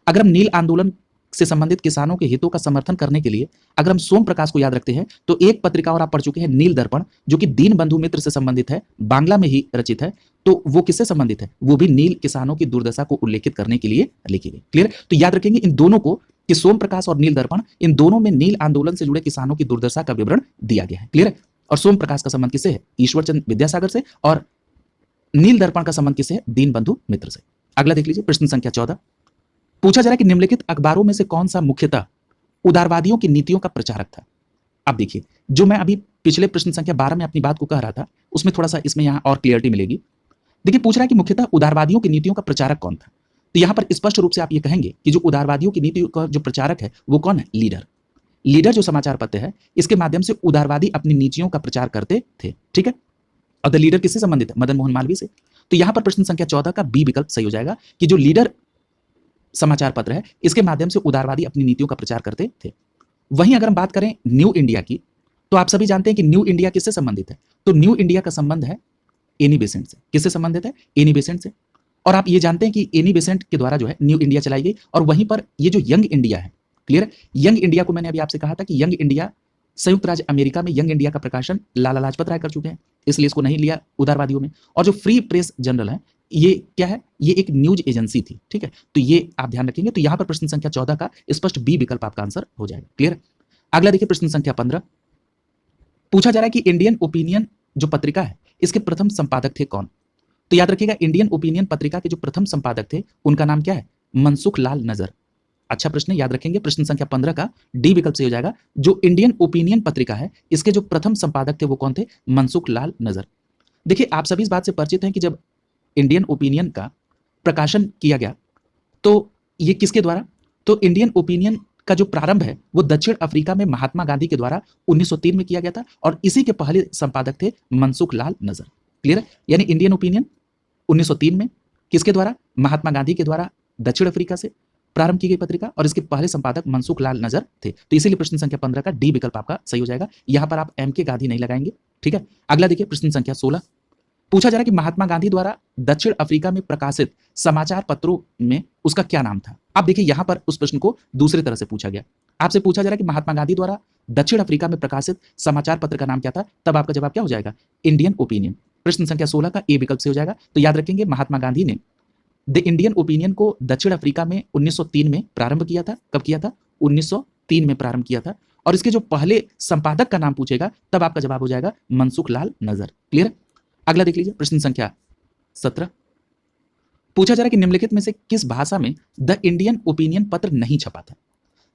अगर हम नील आंदोलन से संबंधित किसानों के हितों का समर्थन करने के लिए अगर हम सोम प्रकाश को याद रखते हैं तो एक पत्रिका और आप पढ़ चुके हैं, नील दर्पण, जो कि दीन बंधु मित्र से संबंधित है, बांग्ला में ही रचित है। तो वो किससे संबंधित है? वो भी नील किसानों की दुर्दशा को उल्लेखित करने के लिए लिखी गई। क्लियर? तो याद रखेंगे इन दोनों को कि सोम प्रकाश और नील दर्पण, इन दोनों में नील आंदोलन से जुड़े किसानों की दुर्दशा का विवरण दिया गया है। क्लियर है? और सोम प्रकाश का संबंध किससे है? ईश्वर चंद्र विद्यासागर से, और नील दर्पण का संबंध किससे है? दीन बंधु मित्र से। अगला देख लीजिए प्रश्न संख्या 14। पूछा जा रहा है कि निम्नलिखित अखबारों में से कौन सा मुख्यतः उदारवादियों की नीतियों का प्रचारक था? अब देखिए जो मैं अभी पिछले प्रश्न संख्या 12 में अपनी बात को कह रहा था उसमें थोड़ा सा इसमें यहां और क्लियरिटी मिलेगी। देखिए पूछ रहा है कि मुख्यतः उदारवादियों की नीतियों का प्रचारक कौन था? तो यहां पर स्पष्ट रूप से आप ये कहेंगे कि जो उदारवादियों की नीतियों का जो प्रचारक है वो कौन है? लीडर। लीडर जो समाचार पत्र है इसके माध्यम से उदारवादी अपनी नीतियों का प्रचार करते थे। ठीक है? और द लीडर किससे संबंधित है? मदन मोहन मालवीय से। तो यहां पर प्रश्न संख्या 14 का बी विकल्प सही हो जाएगा कि जो लीडर समाचार पत्र है इसके माध्यम से उदारवादी अपनी नीतियों का प्रचार करते थे। वहीं अगर हम बात करें न्यू इंडिया की, तो आप सभी जानते हैं कि न्यू इंडिया किससे संबंधित है? तो न्यू इंडिया का संबंध है एनी बेसेंट से। किससे संबंधित है? एनी बेसेंट से। और आप ये जानते हैं कि एनी बेसेंट के द्वारा जो है न्यू इंडिया चलाई गई, और वहीं पर ये जो यंग इंडिया है, क्लियर है? यंग इंडिया को मैंने अभी आपसे कहा था कि यंग इंडिया, संयुक्त राज्य अमेरिका में यंग इंडिया का प्रकाशन लाला लाजपत राय कर चुके हैं, इसलिए इसको नहीं लिया उदारवादियों में। और जो फ्री प्रेस जनरल है ये क्या है? ये एक न्यूज एजेंसी थी। ठीक है? तो ये आप ध्यान रखेंगे। तो यहां पर प्रश्न संख्या 14 का स्पष्ट बी विकल्प आपका आंसर हो जाएगा। क्लियर? अगला देखिए प्रश्न संख्या 15। पूछा जा रहा है कि इंडियन ओपिनियन जो पत्रिका है इसके प्रथम संपादक थे कौन? तो याद रखिएगा इंडियन ओपिनियन पत्रिका के जो प्रथम संपादक थे उनका नाम क्या है? मनसुख लाल नजर। अच्छा प्रश्न, याद रखेंगे। प्रश्न संख्या 15 का डी विकल्प से हो जाएगा। जो इंडियन ओपिनियन पत्रिका है इसके जो प्रथम संपादक थे वो कौन थे? मनसुख लाल नजर। देखिए आप सभी इस बात से परिचित हैं कि जब इंडियन ओपिनियन का प्रकाशन किया गया तो ये किसके द्वारा? तो इंडियन ओपिनियन का जो प्रारंभ है वो दक्षिण अफ्रीका में महात्मा गांधी के द्वारा 1903 में किया गया था, और इसी के पहले संपादक थे मनसुख लाल नजर। क्लियर है? यानी इंडियन ओपिनियन 1903 में किसके द्वारा? महात्मा गांधी के द्वारा दक्षिण अफ्रीका से प्रारंभ की गई पत्रिका, और इसके पहले संपादक मनसुख लाल नजर थे। तो इसीलिए प्रश्न संख्या 15 का डी विकल्प आपका सही हो जाएगा। यहां पर आप एम के गांधी नहीं लगाएंगे। ठीक है? अगला देखिए प्रश्न संख्या 16। पूछा जा रहा है कि महात्मा गांधी द्वारा दक्षिण अफ्रीका में प्रकाशित समाचार पत्रों में उसका क्या नाम था? अब देखिए यहां पर उस प्रश्न को दूसरी तरह से पूछा गया। आपसे पूछा जा रहा है कि महात्मा गांधी द्वारा दक्षिण अफ्रीका में प्रकाशित समाचार पत्र का नाम क्या था? तब आपका जवाब क्या हो जाएगा? Indian opinion. प्रश्न संख्या 16 का ए विकल्प से हो जाएगा। तो याद रखेंगे महात्मा गांधी ने द इंडियन ओपिनियन को दक्षिण अफ्रीका में 1903 में प्रारंभ किया था। कब किया था? 1903 में प्रारंभ किया था। और इसके जो पहले संपादक का नाम पूछेगा तब आपका जवाब हो जाएगा मनसुख लाल नजर। क्लियर? अगला देख लीजिए प्रश्न संख्या 17। पूछा जा रहा है कि निम्नलिखित में से किस भाषा में द इंडियन ओपिनियन पत्र नहीं छपा था?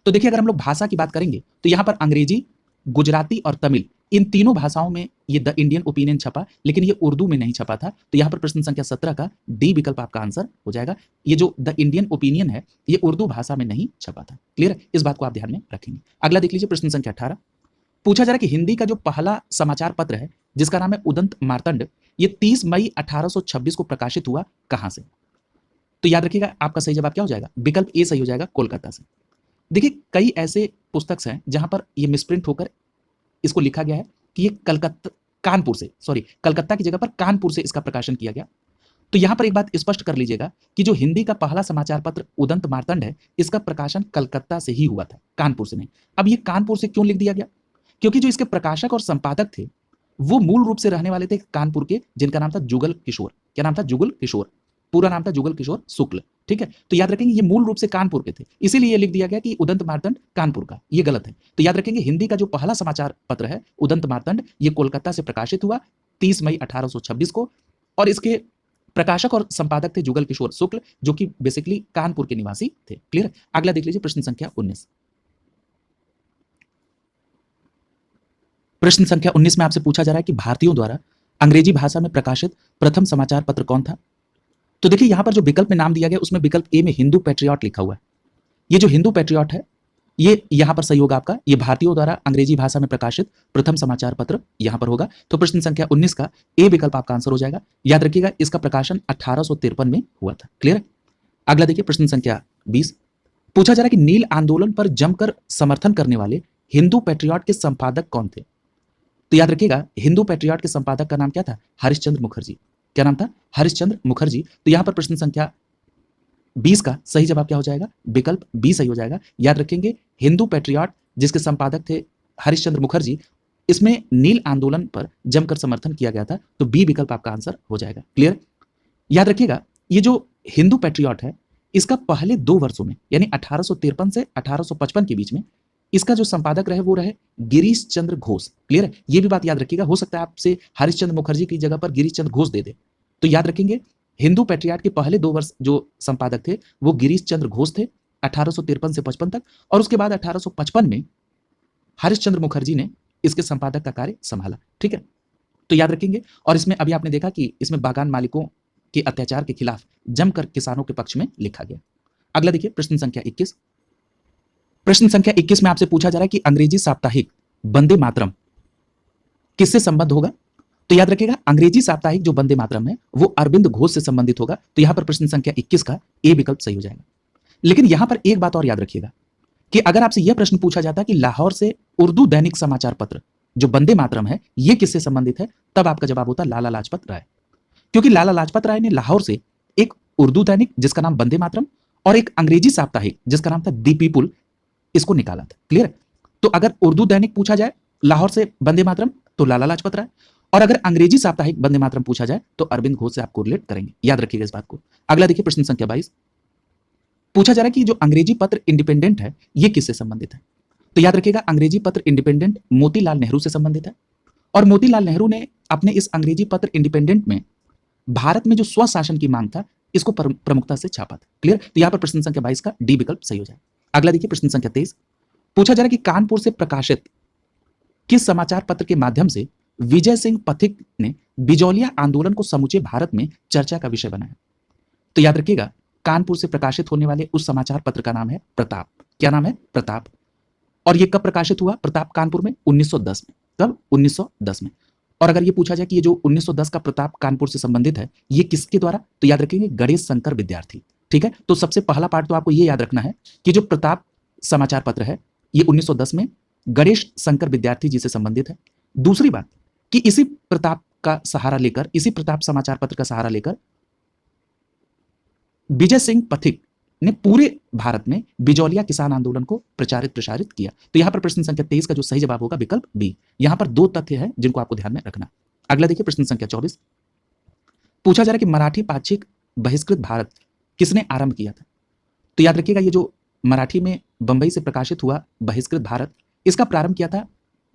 तो देखिए अगर हम लोग भाषा की बात करेंगे तो यहां पर अंग्रेजी गुजराती और तमिल, इन तीनों भाषाओं में ये द इंडियन ओपिनियन छपा, लेकिन ये उर्दू में नहीं छपा था। तो यहाँ पर प्रश्न संख्या 17 का डी विकल्प आपका आंसर हो जाएगा। ये जो द इंडियन ओपिनियन है ये उर्दू भाषा में नहीं छपा था। क्लियर है, इस बात को आप ध्यान में रखेंगे। अगला देख लीजिए प्रश्न संख्या 18। पूछा जा रहा है कि हिंदी का जो पहला समाचार पत्र है जिसका नाम है उदंत मार्तंड, ये 30 मई 1826 को प्रकाशित हुआ कहां से? तो याद रखिएगा आपका सही जवाब क्या हो जाएगा? विकल्प ए सही हो जाएगा, कोलकाता से। देखिए कई ऐसे पुस्तक हैं जहां पर ये मिसप्रिंट होकर इसको लिखा गया है कि ये कलकत्ता की जगह पर कानपुर से इसका प्रकाशन किया गया। तो यहां पर एक बात स्पष्ट कर लीजिएगा कि जो हिंदी का पहला समाचार पत्र उदंत मार्तंड है इसका प्रकाशन कलकत्ता से ही हुआ था, कानपुर से नहीं। अब ये कानपुर से क्यों लिख दिया गया? क्योंकि जो इसके प्रकाशक और संपादक थे वो मूल रूप से रहने वाले थे कानपुर के, जिनका नाम था जुगल किशोर। क्या नाम था? जुगल किशोर। पूरा नाम था जुगल किशोर शुक्ल। ठीक है, तो याद रखेंगे ये मूल रूप से कानपुर के थे, इसीलिए ये लिख दिया गया कि उदंत मार्तंड कानपुर का। ये गलत है। तो याद रखेंगे हिंदी का जो पहला समाचार पत्र है उदंत मार्तंड, ये कोलकाता से प्रकाशित हुआ 30 मई 1826 को, और इसके प्रकाशक और संपादक थे जुगल किशोर शुक्ल, जो कि बेसिकली कानपुर के निवासी थे। क्लियर? अगला देख लीजिए प्रश्न संख्या 19। प्रश्न संख्या 19 में आपसे पूछा जा रहा है कि भारतीयों द्वारा अंग्रेजी भाषा में प्रकाशित प्रथम समाचार पत्र कौन था? तो देखिए यहां पर जो विकल्प में नाम दिया गया उसमें विकल्प ए में हिंदू पैट्रियट लिखा हुआ है। ये जो हिंदू पैट्रियट है ये यहां पर सही होगा आपका, ये भारतीयों द्वारा अंग्रेजी भाषा में प्रकाशित प्रथम समाचार पत्र यहां पर होगा। तो प्रश्न संख्या 19 का ए विकल्प आपका आंसर हो जाएगा। याद रखिएगा इसका प्रकाशन 1853 में हुआ था। क्लियर? अगला देखिए प्रश्न संख्या 20। पूछा जा रहा है कि नील आंदोलन पर जमकर समर्थन करने वाले हिंदू पैट्रियट के संपादक कौन थे? तो याद रखिएगा हिंदू पैट्रियट के संपादक का नाम क्या था? हरिश्चंद्र मुखर्जी। क्या नाम था? हरिश्चंद्र मुखर्जी। तो यहां पर प्रश्न संख्या 20 का सही जवाब क्या हो जाएगा? विकल्प बी सही हो जाएगा। याद रखेंगे हिंदू पैट्रियट जिसके संपादक थे हरिश्चंद्र मुखर्जी, इसमें नील आंदोलन पर जमकर समर्थन किया गया था, तो बी विकल्प आपका आंसर हो जाएगा। क्लियर? याद रखिएगा ये जो हिंदू पैट्रियट है इसका पहले 2 वर्षों में यानी 1853 से 1855 के बीच में इसका जो संपादक रहे वो रहे गिरीश चंद्र घोष। क्लियर है? ये भी बात याद रखिएगा, हो सकता है आपसे हरिश्चंद्र मुखर्जी की जगह पर गिरीश चंद्र घोष दे दे। तो याद रखेंगे हिंदू पैट्रियट के पहले 2 वर्ष जो संपादक थे वो गिरीश चंद्र घोष थे 1853 से 55 तक, और उसके बाद 1855 में हरिश्चंद्र मुखर्जी ने इसके संपादक का कार्य संभाला। ठीक है, तो याद रखेंगे। और इसमें अभी आपने देखा कि इसमें बागान मालिकों के अत्याचार के खिलाफ जमकर किसानों के पक्ष में लिखा गया। अगला देखिए प्रश्न संख्या 21। प्रश्न संख्या 21 में आपसे पूछा जा रहा है कि अंग्रेजी साप्ताहिक वंदे मातरम किससे संबद्ध होगा? तो याद रखिएगा अंग्रेजी साप्ताहिक जो वंदे मातरम है वो अरविंद घोष से संबंधित होगा। तो यहां पर प्रश्न संख्या 21 का ए विकल्प सही हो जाएगा। लेकिन यहां पर एक बात और याद रखिएगा कि अगर आपसे यह प्रश्न पूछा जाता कि लाहौर से उर्दू दैनिक समाचार पत्र जो वंदे मातरम है ये किससे संबंधित है, तब आपका जवाब होता लाला लाजपत राय। क्योंकि लाला लाजपत राय ने लाहौर से एक उर्दू दैनिक जिसका नाम वंदे मातरम और एक अंग्रेजी साप्ताहिक जिसका नाम था दी पीपुल इसको निकाला था। क्लियर? तो अगर उर्दू दैनिक पूछा जाए लाहौर से वंदे मातरम तो लाला लाजपत राय, और अगर अंग्रेजी साप्ताहिक वंदे मातरम पूछा जाए तो अरविंद घोष से आप कोरिलेट करेंगे। याद रखिएगा इस बात को। अगला देखिए प्रश्न संख्या 22। पूछा जा रहा है कि जो अंग्रेजी पत्र इंडिपेंडेंट है ये किससे संबंधित है? तो याद रखिएगा अंग्रेजी पत्र इंडिपेंडेंट मोतीलाल नेहरू से संबंधित है, और मोतीलाल नेहरू ने अपने इस अंग्रेजी पत्र इंडिपेंडेंट में भारत में जो स्वशासन की मांग था इसको प्रमुखता से छापा था। क्लियर? तो यहां पर प्रश्न संख्या 22 का डी विकल्प सही हो जाए। अगला देखिए प्रश्न संख्या 23। पूछा जा रहा है कि कानपुर से प्रकाशित किस समाचार पत्र के माध्यम से विजय सिंह पथिक ने बिजौलिया आंदोलन को समूचे भारत में चर्चा का विषय बनाया? तो याद रखिएगा कानपुर से प्रकाशित होने वाले उस समाचार पत्र का नाम है प्रताप। क्या नाम है? प्रताप। और ये कब प्रकाशित हुआ प्रताप कानपुर में? 1910 में। कब? 1910 में। और अगर ये पूछा जाए कि ये जो 1910 का प्रताप कानपुर से संबंधित है ये किसके द्वारा, तो याद रखेंगे गणेश शंकर विद्यार्थी। ठीक है, तो सबसे पहला पार्ट तो आपको ये याद रखना है कि जो प्रताप समाचार पत्र है ये 1910 में गणेश शंकर विद्यार्थी जी से संबंधित है। दूसरी बात कि इसी प्रताप का सहारा लेकर, इसी प्रताप समाचार पत्र का सहारा लेकर विजय सिंह पथिक ने पूरे भारत में बिजौलिया किसान आंदोलन को प्रचारित किया। तो यहां पर प्रश्न संख्या 23 का जो सही जवाब होगा विकल्प बी। यहां पर 2 तथ्य हैं जिनको आपको ध्यान में रखना। अगला देखिए प्रश्न संख्या 24। पूछा जा रहा है कि मराठी पाक्षिक बहिष्कृत भारत किसने आरंभ किया था? तो याद रखिएगा ये जो मराठी में बंबई से प्रकाशित हुआ बहिष्कृत भारत इसका प्रारंभ किया था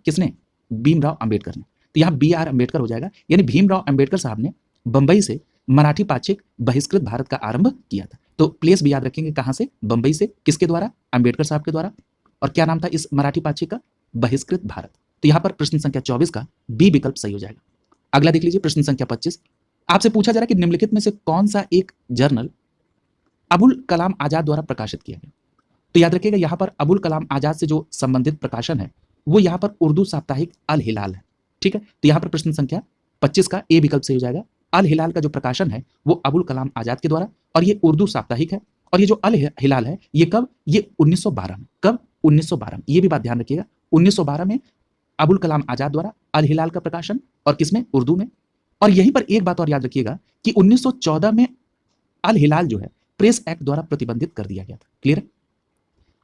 किसने? भीमराव अंबेडकर ने। तो यहां बी आर अंबेडकर हो जाएगा, यानी भीमराव अंबेडकर साहब ने बंबई से मराठी पाक्षिक बहिष्कृत भारत का आरंभ किया था। तो प्लेस भी याद रखेंगे कहां से? बंबई से। किसके द्वारा? अंबेडकर साहब के द्वारा। और क्या नाम था इस मराठी पाक्षिक का? बहिष्कृत भारत। तो यहां पर प्रश्न संख्या 24 का बी विकल्प सही हो जाएगा। अगला देख लीजिए प्रश्न संख्या 25। आपसे पूछा जा रहा है कि निम्नलिखित में से कौन सा एक जर्नल अबुल कलाम आजाद द्वारा प्रकाशित किया गया। तो याद रखिएगा यहां पर अबुल कलाम आजाद से जो संबंधित प्रकाशन है वो यहां पर उर्दू साप्ताहिक अल हिलाल है। ठीक है, तो यहां पर प्रश्न संख्या 25 का ए विकल्प सही हो जाएगा। अल हिलाल का जो प्रकाशन है वो अबुल कलाम आजाद के द्वारा, और ये उर्दू साप्ताहिक है। और ये जो अल हिलाल है ये कब, ये 1912 में। कब, 1912 में। ये भी बात ध्यान रखिएगा, 1912 में अबुल कलाम आजाद द्वारा अल हिलाल का प्रकाशन, और किसमें, उर्दू में। और यहीं पर एक बात और याद रखिएगा कि 1914 में अल हिलाल जो है प्रेस एक्ट द्वारा प्रतिबंधित कर दिया गया था। क्लियर है।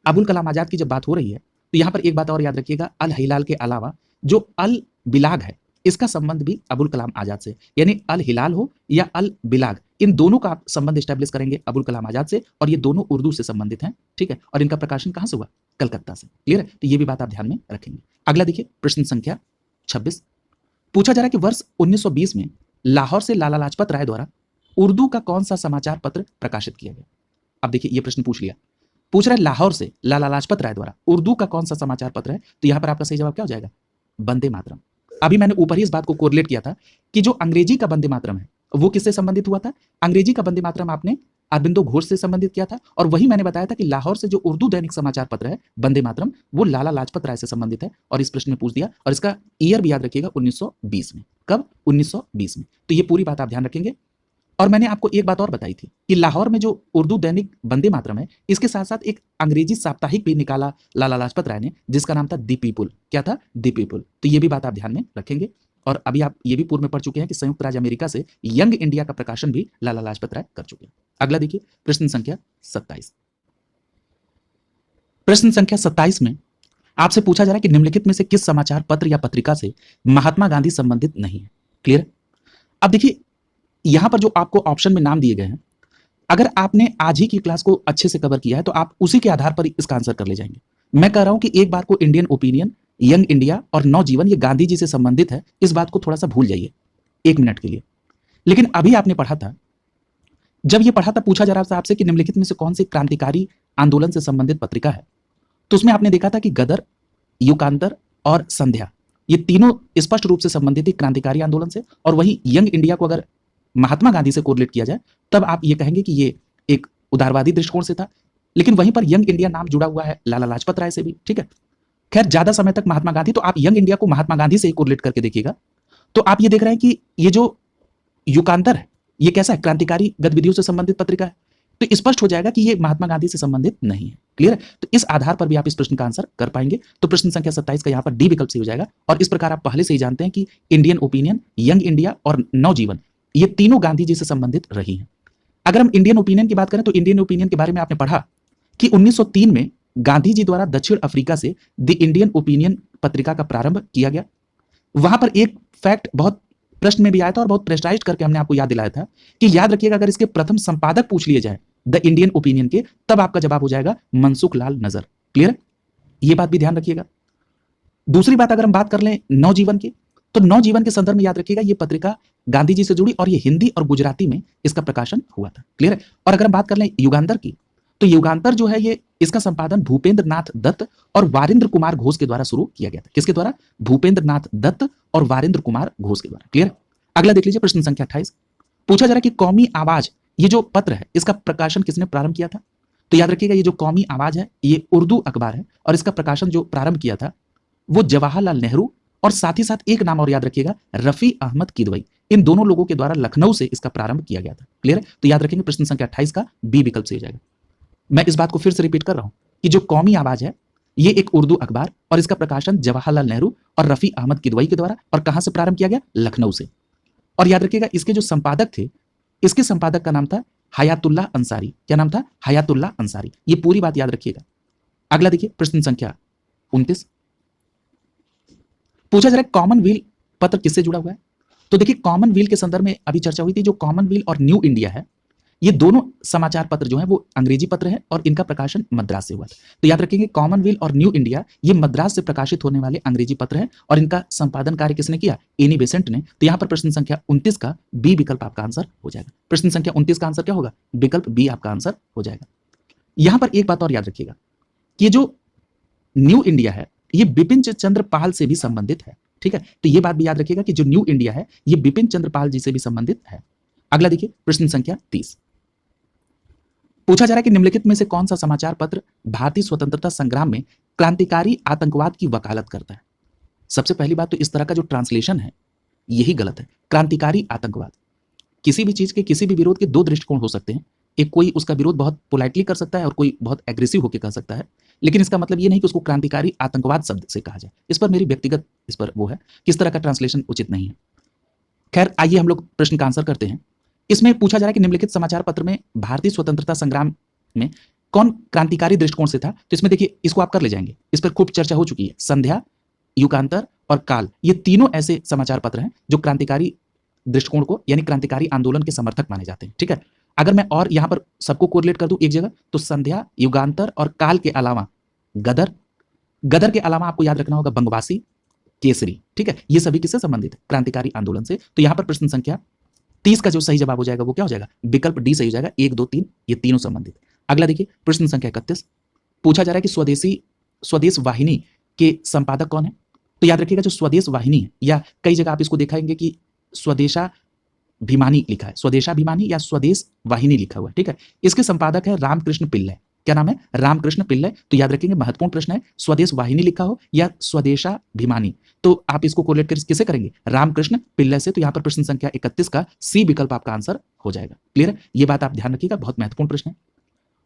अबुल कलाम आजाद की जब बात हो रही है तो यहां पर एक बात और याद रखिएगा, अल हिलाल के अलावा जो अल बिलाग है इसका संबंध भी अबुल कलाम आजाद से, यानी अल हिलाल हो या अल बिलाग, इन दोनों का आप संबंध स्टैब्लिश करेंगे अबुल कलाम आजाद से, और ये दोनों उर्दू से संबंधित हैं। ठीक है, और इनका प्रकाशन कहां से हुआ, कलकत्ता से। क्लियर है, तो ये भी बात आप ध्यान में रखेंगे। अगला देखिए प्रश्न संख्या 26। पूछा जा रहा है कि वर्ष 1920 में लाहौर से लाला लाजपत राय द्वारा उर्दू का कौन सा समाचार पत्र प्रकाशित किया गया। अब देखिए ये प्रश्न पूछ रहा है लाहौर से लाला लाजपत राय द्वारा उर्दू का कौन सा समाचार पत्र है। तो यहां पर आपका सही जवाब क्या हो जाएगा, वंदे मातरम। अभी मैंने ऊपर ही इस बात को कोरिलेट किया था कि जो अंग्रेजी का वंदे मातरम है वो किससे संबंधित हुआ था। अंग्रेजी का वंदे मातरम आपने अरबिंदो घोष से संबंधित किया था, और वही मैंने बताया था कि लाहौर से जो उर्दू दैनिक समाचार पत्र है वंदे मातरम वो लाला लाजपत राय से संबंधित है, और इस प्रश्न में पूछ दिया। और इसका ईयर भी याद रखिएगा 1920 में। कब, 1920 में। तो ये पूरी बात आप ध्यान रखेंगे। और मैंने आपको एक बात और बताई थी कि लाहौर में जो उर्दू दैनिक वंदे मातरम है इसके साथ साथ एक अंग्रेजी साप्ताहिक भी निकाला लाला लाजपत राय ने, जिसका नाम था दी पीपुल। क्या था, दी पीपुल। तो ये भी बात आप ध्यान में रखेंगे। और अभी आप ये भी पूर्व में पढ़ चुके हैं कि संयुक्त राज्य अमेरिका से यंग इंडिया का प्रकाशन भी लाला लाजपत राय कर चुके हैं। अगला देखिए प्रश्न संख्या 27। प्रश्न संख्या 27 में आपसे पूछा जा रहा है कि निम्नलिखित में से किस समाचार पत्र या पत्रिका से महात्मा गांधी संबंधित नहीं है। क्लियर। अब देखिए यहां पर जो आपको ऑप्शन में नाम दिए गए हैं, अगर आपने आज ही की क्लास को अच्छे से कवर किया है तो आप उसी के आधार पर इसका आंसर कर ले जाएंगे। मैं कह रहा हूं कि एक बार को इंडियन ओपिनियन, यंग इंडिया और नवजीवन ये गांधी जी से संबंधित है, इस बात को थोड़ा सा भूल जाइए 1 मिनट के लिए। लेकिन अभी आपने पढ़ा था, जब ये पढ़ा था, पूछा जा रहा था आपसे कि निम्नलिखित में से कौन सी क्रांतिकारी आंदोलन से संबंधित पत्रिका है, तो उसमें आपने देखा था कि गदर, युगांतर और संध्या ये तीनों स्पष्ट रूप से संबंधित थी क्रांतिकारी आंदोलन से। और वहीं यंग इंडिया को अगर महात्मा गांधी से कोरिलेट किया जाए तब आप ये कहेंगे कि ये एक उदारवादी दृष्टिकोण से था। लेकिन वहीं पर यंग इंडिया नाम जुड़ा हुआ है लाला लाजपत राय से भी। ठीक है, खैर ज्यादा समय तक महात्मा गांधी, तो आप यंग इंडिया को महात्मा गांधी से ही कोरिलेट करके देखिएगा तो आप ये देख रहे हैं कि ये जो युगांतर है ये कैसा है, क्रांतिकारी गतिविधियों से संबंधित पत्रिका है। तो स्पष्ट हो जाएगा कि ये महात्मा गांधी से संबंधित नहीं है। क्लियर है, तो इस आधार पर भी आप इस प्रश्न का आंसर कर पाएंगे। तो प्रश्न संख्या 27 का यहाँ पर डी विकल्प सही हो जाएगा। और इस प्रकार आप पहले से ही जानते हैं कि इंडियन ओपिनियन, यंग इंडिया और नवजीवन ये तीनों गांधी जी से संबंधित रही हैं। अगर हम इंडियन ओपिनियन की बात करें तो इंडियन ओपिनियन के बारे में आपने पढ़ा कि 1903 में गांधी जी द्वारा दक्षिण अफ्रीका से द इंडियन ओपिनियन पत्रिका का प्रारंभ किया गया। वहां पर एक फैक्ट बहुत प्रश्न में भी आया था और बहुत प्रेशराइज करके हमने आपको याद दिलाया था कि याद रखिएगा अगर इसके प्रथम संपादक पूछ लिए जाए द इंडियन ओपिनियन के, तब आपका जवाब हो जाएगा मनसुख लाल नजर। क्लियर है, ये बात भी ध्यान रखिएगा। दूसरी बात अगर हम बात कर लें नवजीवन की, तो नवजीवन के संदर्भ में याद रखिएगा ये पत्रिका गांधी जी से जुड़ी और ये हिंदी और गुजराती में इसका प्रकाशन हुआ था। क्लियर है। और अगर हम बात कर लें युगांतर की, तो युगांतर जो है ये इसका संपादन भूपेंद्र नाथ दत्त और वारिंद्र कुमार घोष के द्वारा शुरू किया गया था। किसके द्वारा, भूपेंद्र नाथ दत्त और वारिंद्र कुमार घोष के द्वारा। क्लियर। अगला देख लीजिए प्रश्न संख्या 28। पूछा जा रहा है कि कौमी आवाज ये जो पत्र है इसका प्रकाशन किसने प्रारंभ किया था। तो याद रखिएगा ये जो कौमी आवाज है ये उर्दू अखबार है और इसका प्रकाशन जो प्रारंभ किया था वो जवाहरलाल नेहरू और साथ ही साथ एक नाम और याद रखिएगा रफी अहमद किदवई, इन दोनों लोगों के द्वारा लखनऊ से इसका प्रारंभ किया गया था। क्लियर है, तो याद रखेंगे प्रश्न संख्या 28 का बी विकल्प सही हो जाएगा। मैं इस बात को फिर से रिपीट कर रहा हूं कि जो कौमी आवाज है ये एक उर्दू अखबार और इसका प्रकाशन जवाहरलाल नेहरू और रफी अहमद किदवई के द्वारा और कहां से प्रारंभ किया गया, लखनऊ से। और याद रखिएगा इसके जो संपादक थे, इसके संपादक का नाम था हयातुल्ला अंसारी। क्या नाम था, हयातुल्ला अंसारी। ये पूरी बात याद रखिएगा। अगला देखिए प्रश्न संख्या 29। पूछा जा रहा है कॉमनवेल्थ पत्र किससे जुड़ा हुआ है। तो देखिए कॉमनवेल्थ के संदर्भ में अभी चर्चा हुई थी, जो कॉमनवेल्थ और न्यू इंडिया है ये दोनों समाचार पत्र जो है वो अंग्रेजी पत्र है और इनका प्रकाशन मद्रास से हुआ था। तो याद रखेंगे कॉमनवेल्थ और न्यू इंडिया ये मद्रास से प्रकाशित होने वाले अंग्रेजी पत्र हैं और इनका संपादन कार्य किसने किया, एनी बेसेंट ने। तो यहां पर प्रश्न संख्या 29 का बी विकल्प आपका आंसर हो जाएगा। प्रश्न संख्या 29 का आंसर क्या होगा, विकल्प बी आपका आंसर हो जाएगा। यहां पर एक बात और याद रखिएगा कि जो न्यू इंडिया है ये बिपिन चंद्र पाल से भी संबंधित है। ठीक है, तो ये बात भी याद रखिएगा कि जो न्यू इंडिया है ये बिपिन चंद्र पाल जी से भी संबंधित है। अगला देखिए प्रश्न संख्या 30। पूछा जा रहा है कि निम्नलिखित में से कौन सा समाचार पत्र भारतीय स्वतंत्रता संग्राम में क्रांतिकारी आतंकवाद की वकालत करता है। सबसे पहली बात तो इस तरह का जो ट्रांसलेशन है यही गलत है। क्रांतिकारी आतंकवाद, किसी भी चीज के किसी भी विरोध के दो दृष्टिकोण हो सकते हैं। एक, कोई उसका विरोध बहुत पोलाइटली कर सकता है और कोई बहुत एग्रेसिव होकर कर सकता है, लेकिन इसका मतलब ये नहीं कि उसको क्रांतिकारी आतंकवाद शब्द से कहा जाए। इस पर मेरी व्यक्तिगत इस पर वो है, किस तरह का ट्रांसलेशन उचित नहीं है। खैर आइए हम लोग प्रश्न का आंसर करते हैं। इसमें पूछा जा रहा है कि निम्नलिखित समाचार पत्र में भारतीय स्वतंत्रता संग्राम में कौन क्रांतिकारी दृष्टिकोण से था। तो इसमें देखिए इसको आप कर ले जाएंगे, इस पर खूब चर्चा हो चुकी है। संध्या, युगांतर और काल, ये तीनों ऐसे समाचार पत्र हैं जो क्रांतिकारी दृष्टिकोण को यानी क्रांतिकारी आंदोलन के समर्थक माने जाते हैं। ठीक है, अगर मैं और यहां पर सबको कोरिलेट कर दूं एक जगह, तो संध्या, युगांतर और काल के अलावा गदर, गदर के अलावा आपको याद रखना होगा बंगवासी, केसरी। ठीक है, ये सभी किससे संबंधित है, क्रांतिकारी आंदोलन से। तो यहां पर प्रश्न संख्या 30 का जो सही जवाब हो जाएगा वो क्या हो जाएगा, विकल्प डी सही हो जाएगा। 1, 2, 3 ये तीनों संबंधित। अगला देखिए प्रश्न संख्या 31। पूछा जा रहा है कि स्वदेश वाहिनी के संपादक कौन है। तो याद रखिएगा जो स्वदेश वाहिनी है, या कई जगह आप इसको दिखाएंगे कि स्वदेशाभिमानी लिखा है, स्वदेशाभिमानी या स्वदेश वाहिनी लिखा हुआ है। ठीक है, इसके संपादक है रामकृष्ण पिल्लै। क्या नाम है, रामकृष्ण पिल्लै। तो याद रखेंगे महत्वपूर्ण प्रश्न है, स्वदेश वाहिनी लिखा हो या स्वदेशाभिमानी, तो आप इसको कोरिलेट किससे करेंगे, रामकृष्ण पिल्लै से। तो यहाँ पर प्रश्न संख्या 31 का सी विकल्प आपका आंसर हो जाएगा। क्लियर है, ये बात आप ध्यान रखिएगा, बहुत महत्वपूर्ण प्रश्न है।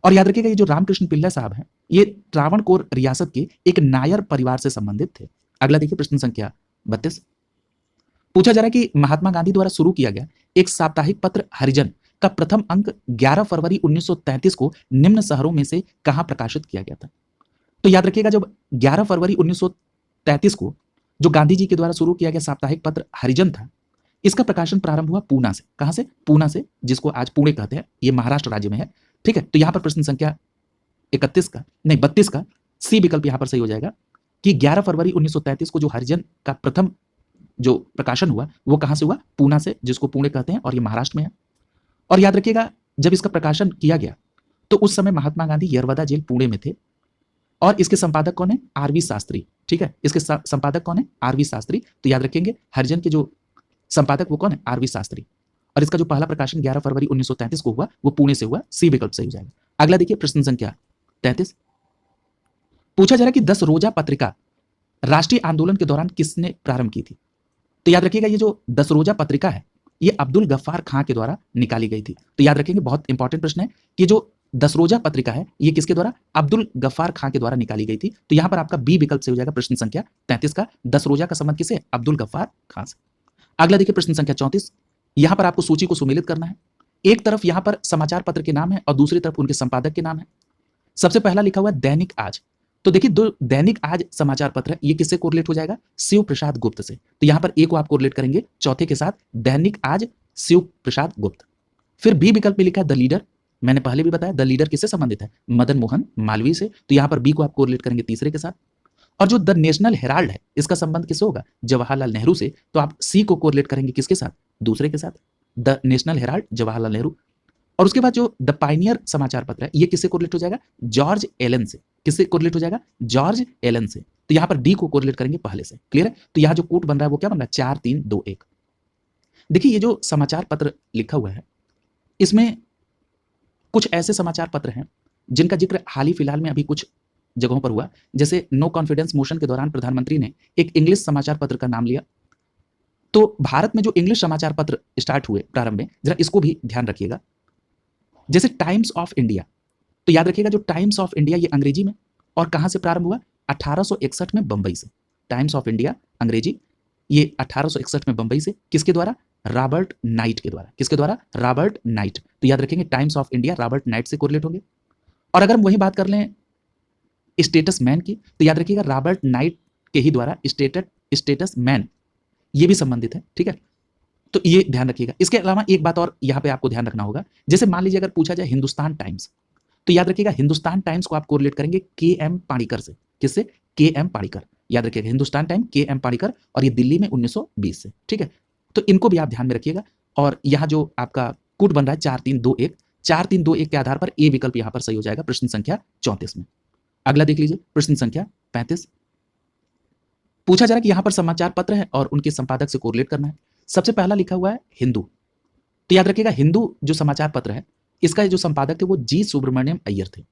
और याद रखिएगा ये जो रामकृष्ण पिल्लै साहब हैं ये त्रावणकोर रियासत के एक नायर परिवार से संबंधित थे। अगला देखिए प्रश्न संख्या 32। पूछा जा रहा है कि महात्मा गांधी द्वारा शुरू किया गया एक साप्ताहिक पत्र हरिजन का प्रथम अंक 11 फरवरी 1933 को निम्न शहरों में से कहां प्रकाशित किया गया था। तो याद रखिएगा जब 11 फरवरी 1933 को जो गांधी जी के द्वारा शुरू किया गया साप्ताहिक पत्र हरिजन था, इसका प्रकाशन प्रारंभ हुआ पूना से। कहां से, पूना से, जिसको आज पुणे कहते हैं, ये महाराष्ट्र राज्य में है। ठीक है, तो यहां पर प्रश्न संख्या 32 का सी विकल्प यहां पर सही हो जाएगा कि 11 फरवरी 1933 को जो हरिजन का प्रथम जो प्रकाशन हुआ वो कहां से हुआ, पूना से, जिसको पुणे कहते हैं और ये महाराष्ट्र में है। और याद रखिएगा जब इसका प्रकाशन किया गया तो उस समय महात्मा गांधी यरवदा जेल पुणे में थे और इसके संपादक कौन है, आरवी शास्त्री। ठीक है, इसके संपादक कौन है, आरवी शास्त्री। तो याद रखेंगे हरिजन के जो संपादक वो कौन है, आरवी शास्त्री। और इसका जो पहला प्रकाशन 11 फरवरी 1933 को हुआ वो पुणे से हुआ, सी विकल्प सही हो जाएगा। अगला देखिए प्रश्न संख्या 33। पूछा जा रहा है कि 10 रोजा पत्रिका राष्ट्रीय आंदोलन के दौरान किसने प्रारंभ की थी। तो याद रखिएगा ये जो 10 रोजा पत्रिका है ये अब्दुल गफ्फार खां के द्वारा निकाली गई थी। तो याद रखेंगे बहुत इंपॉर्टेंट प्रश्न है कि जो 10 रोजा पत्रिका है ये किसके द्वारा, अब्दुल गफ्फार खां के द्वारा निकाली गई थी। तो यहां पर आपका बी विकल्प से हो जाएगा प्रश्न संख्या 33 का 10 रोजा का संबंध किसे, अब्दुल गफ्फार खां से। अगला देखिए प्रश्न संख्या 34। यहां पर आपको सूची को सुमेलित करना है। एक तरफ यहां पर समाचार पत्र के नाम है और दूसरी तरफ उनके संपादक के नाम है। सबसे पहला लिखा हुआ दैनिक आज। तो देखिए दो दैनिक आज समाचार पत्र है, ये किससे कोरिलेट हो जाएगा, शिव प्रसाद गुप्त से। तो यहां पर ए को आप कोरिलेट करेंगे चौथे के साथ, दैनिक आज शिव प्रसाद गुप्त। फिर बी विकल्प में लिखा है द लीडर, मैंने पहले भी बताया द लीडर किससे संबंधित है, मदन मोहन मालवीय से। तो यहां पर बी को आप कोरिलेट करेंगे तीसरे के साथ। और जो द नेशनल हेराल्ड है इसका संबंध किससे होगा, जवाहरलाल नेहरू से। तो आप सी को कोरिलेट करेंगे किसके साथ, दूसरे के साथ, the national Herald Jawaharlal Nehru. और उसके बाद जो द पायनियर समाचार पत्र है ये किससे कोरिलेट हो जाएगा, जॉर्ज एलन से। किससे कोरिलेट हो जाएगा, जॉर्ज एलन से। तो यहां पर डी को कोरिलेट करेंगे पहले से। क्लियर है, तो यहां जो कूट बन रहा है वो क्या बन रहा है, 4, 3, 2, 1। देखिए ये जो समाचार पत्र लिखा हुआ है इसमें कुछ ऐसे समाचार पत्र हैं जिनका जिक्र हाल ही फिलहाल में अभी कुछ जगहों पर हुआ, जैसे नो कॉन्फिडेंस मोशन के दौरान प्रधानमंत्री ने एक इंग्लिश समाचार पत्र का नाम लिया। तो भारत में जो इंग्लिश समाचार पत्र स्टार्ट हुए प्रारंभ में, जरा इसको भी ध्यान रखिएगा। जैसे टाइम्स ऑफ इंडिया, तो याद रखिएगा जो टाइम्स ऑफ इंडिया ये अंग्रेजी में, और कहां से प्रारंभ हुआ, 1861 में बंबई से। टाइम्स ऑफ इंडिया अंग्रेजी ये 1861 में बंबई से, किसके द्वारा, रॉबर्ट नाइट के द्वारा। किसके द्वारा, रॉबर्ट नाइट। तो याद रखेंगे times of India Robert night से कोरिलेट होंगे। और अगर हम वही बात कर लें स्टेटस मैन की, तो याद रखिएगा रॉबर्ट नाइट के ही द्वारा स्टेटस मैन ये भी संबंधित है। ठीक है, तो ये ध्यान रखिएगा। इसके अलावा एक बात और यहां पे आपको ध्यान रखना होगा, जैसे मान लीजिए अगर पूछा जाए हिंदुस्तान टाइम्स, तो याद रखिएगा हिंदुस्तान टाइम्स को आप कोरिलेट करेंगे के एम पाणिकर से। किससे, के एम पाणिकर। याद रखिएगा हिंदुस्तान टाइम के एम पाणिकर, और ये दिल्ली में 1920 से। ठीक है, तो इनको भी आप ध्यान में रखिएगा। और यहाँ जो आपका कूट बन रहा है 4, 3, 2, 1, 4, 3, 2, 1 के आधार पर ए विकल्प यहाँ पर सही हो जाएगा प्रश्न संख्या 34 में। अगला देख लीजिए प्रश्न संख्या 35। पूछा जा रहा है कि यहां पर समाचार पत्र है और उनके संपादक से कोरिलेट करना है। सबसे पहला लिखा हुआ है हिंदू, तो याद रखिएगा हिंदू जो समाचार पत्र है इसका जो संपादक थे वो जी सुब्रमण्यम अय्यर थे।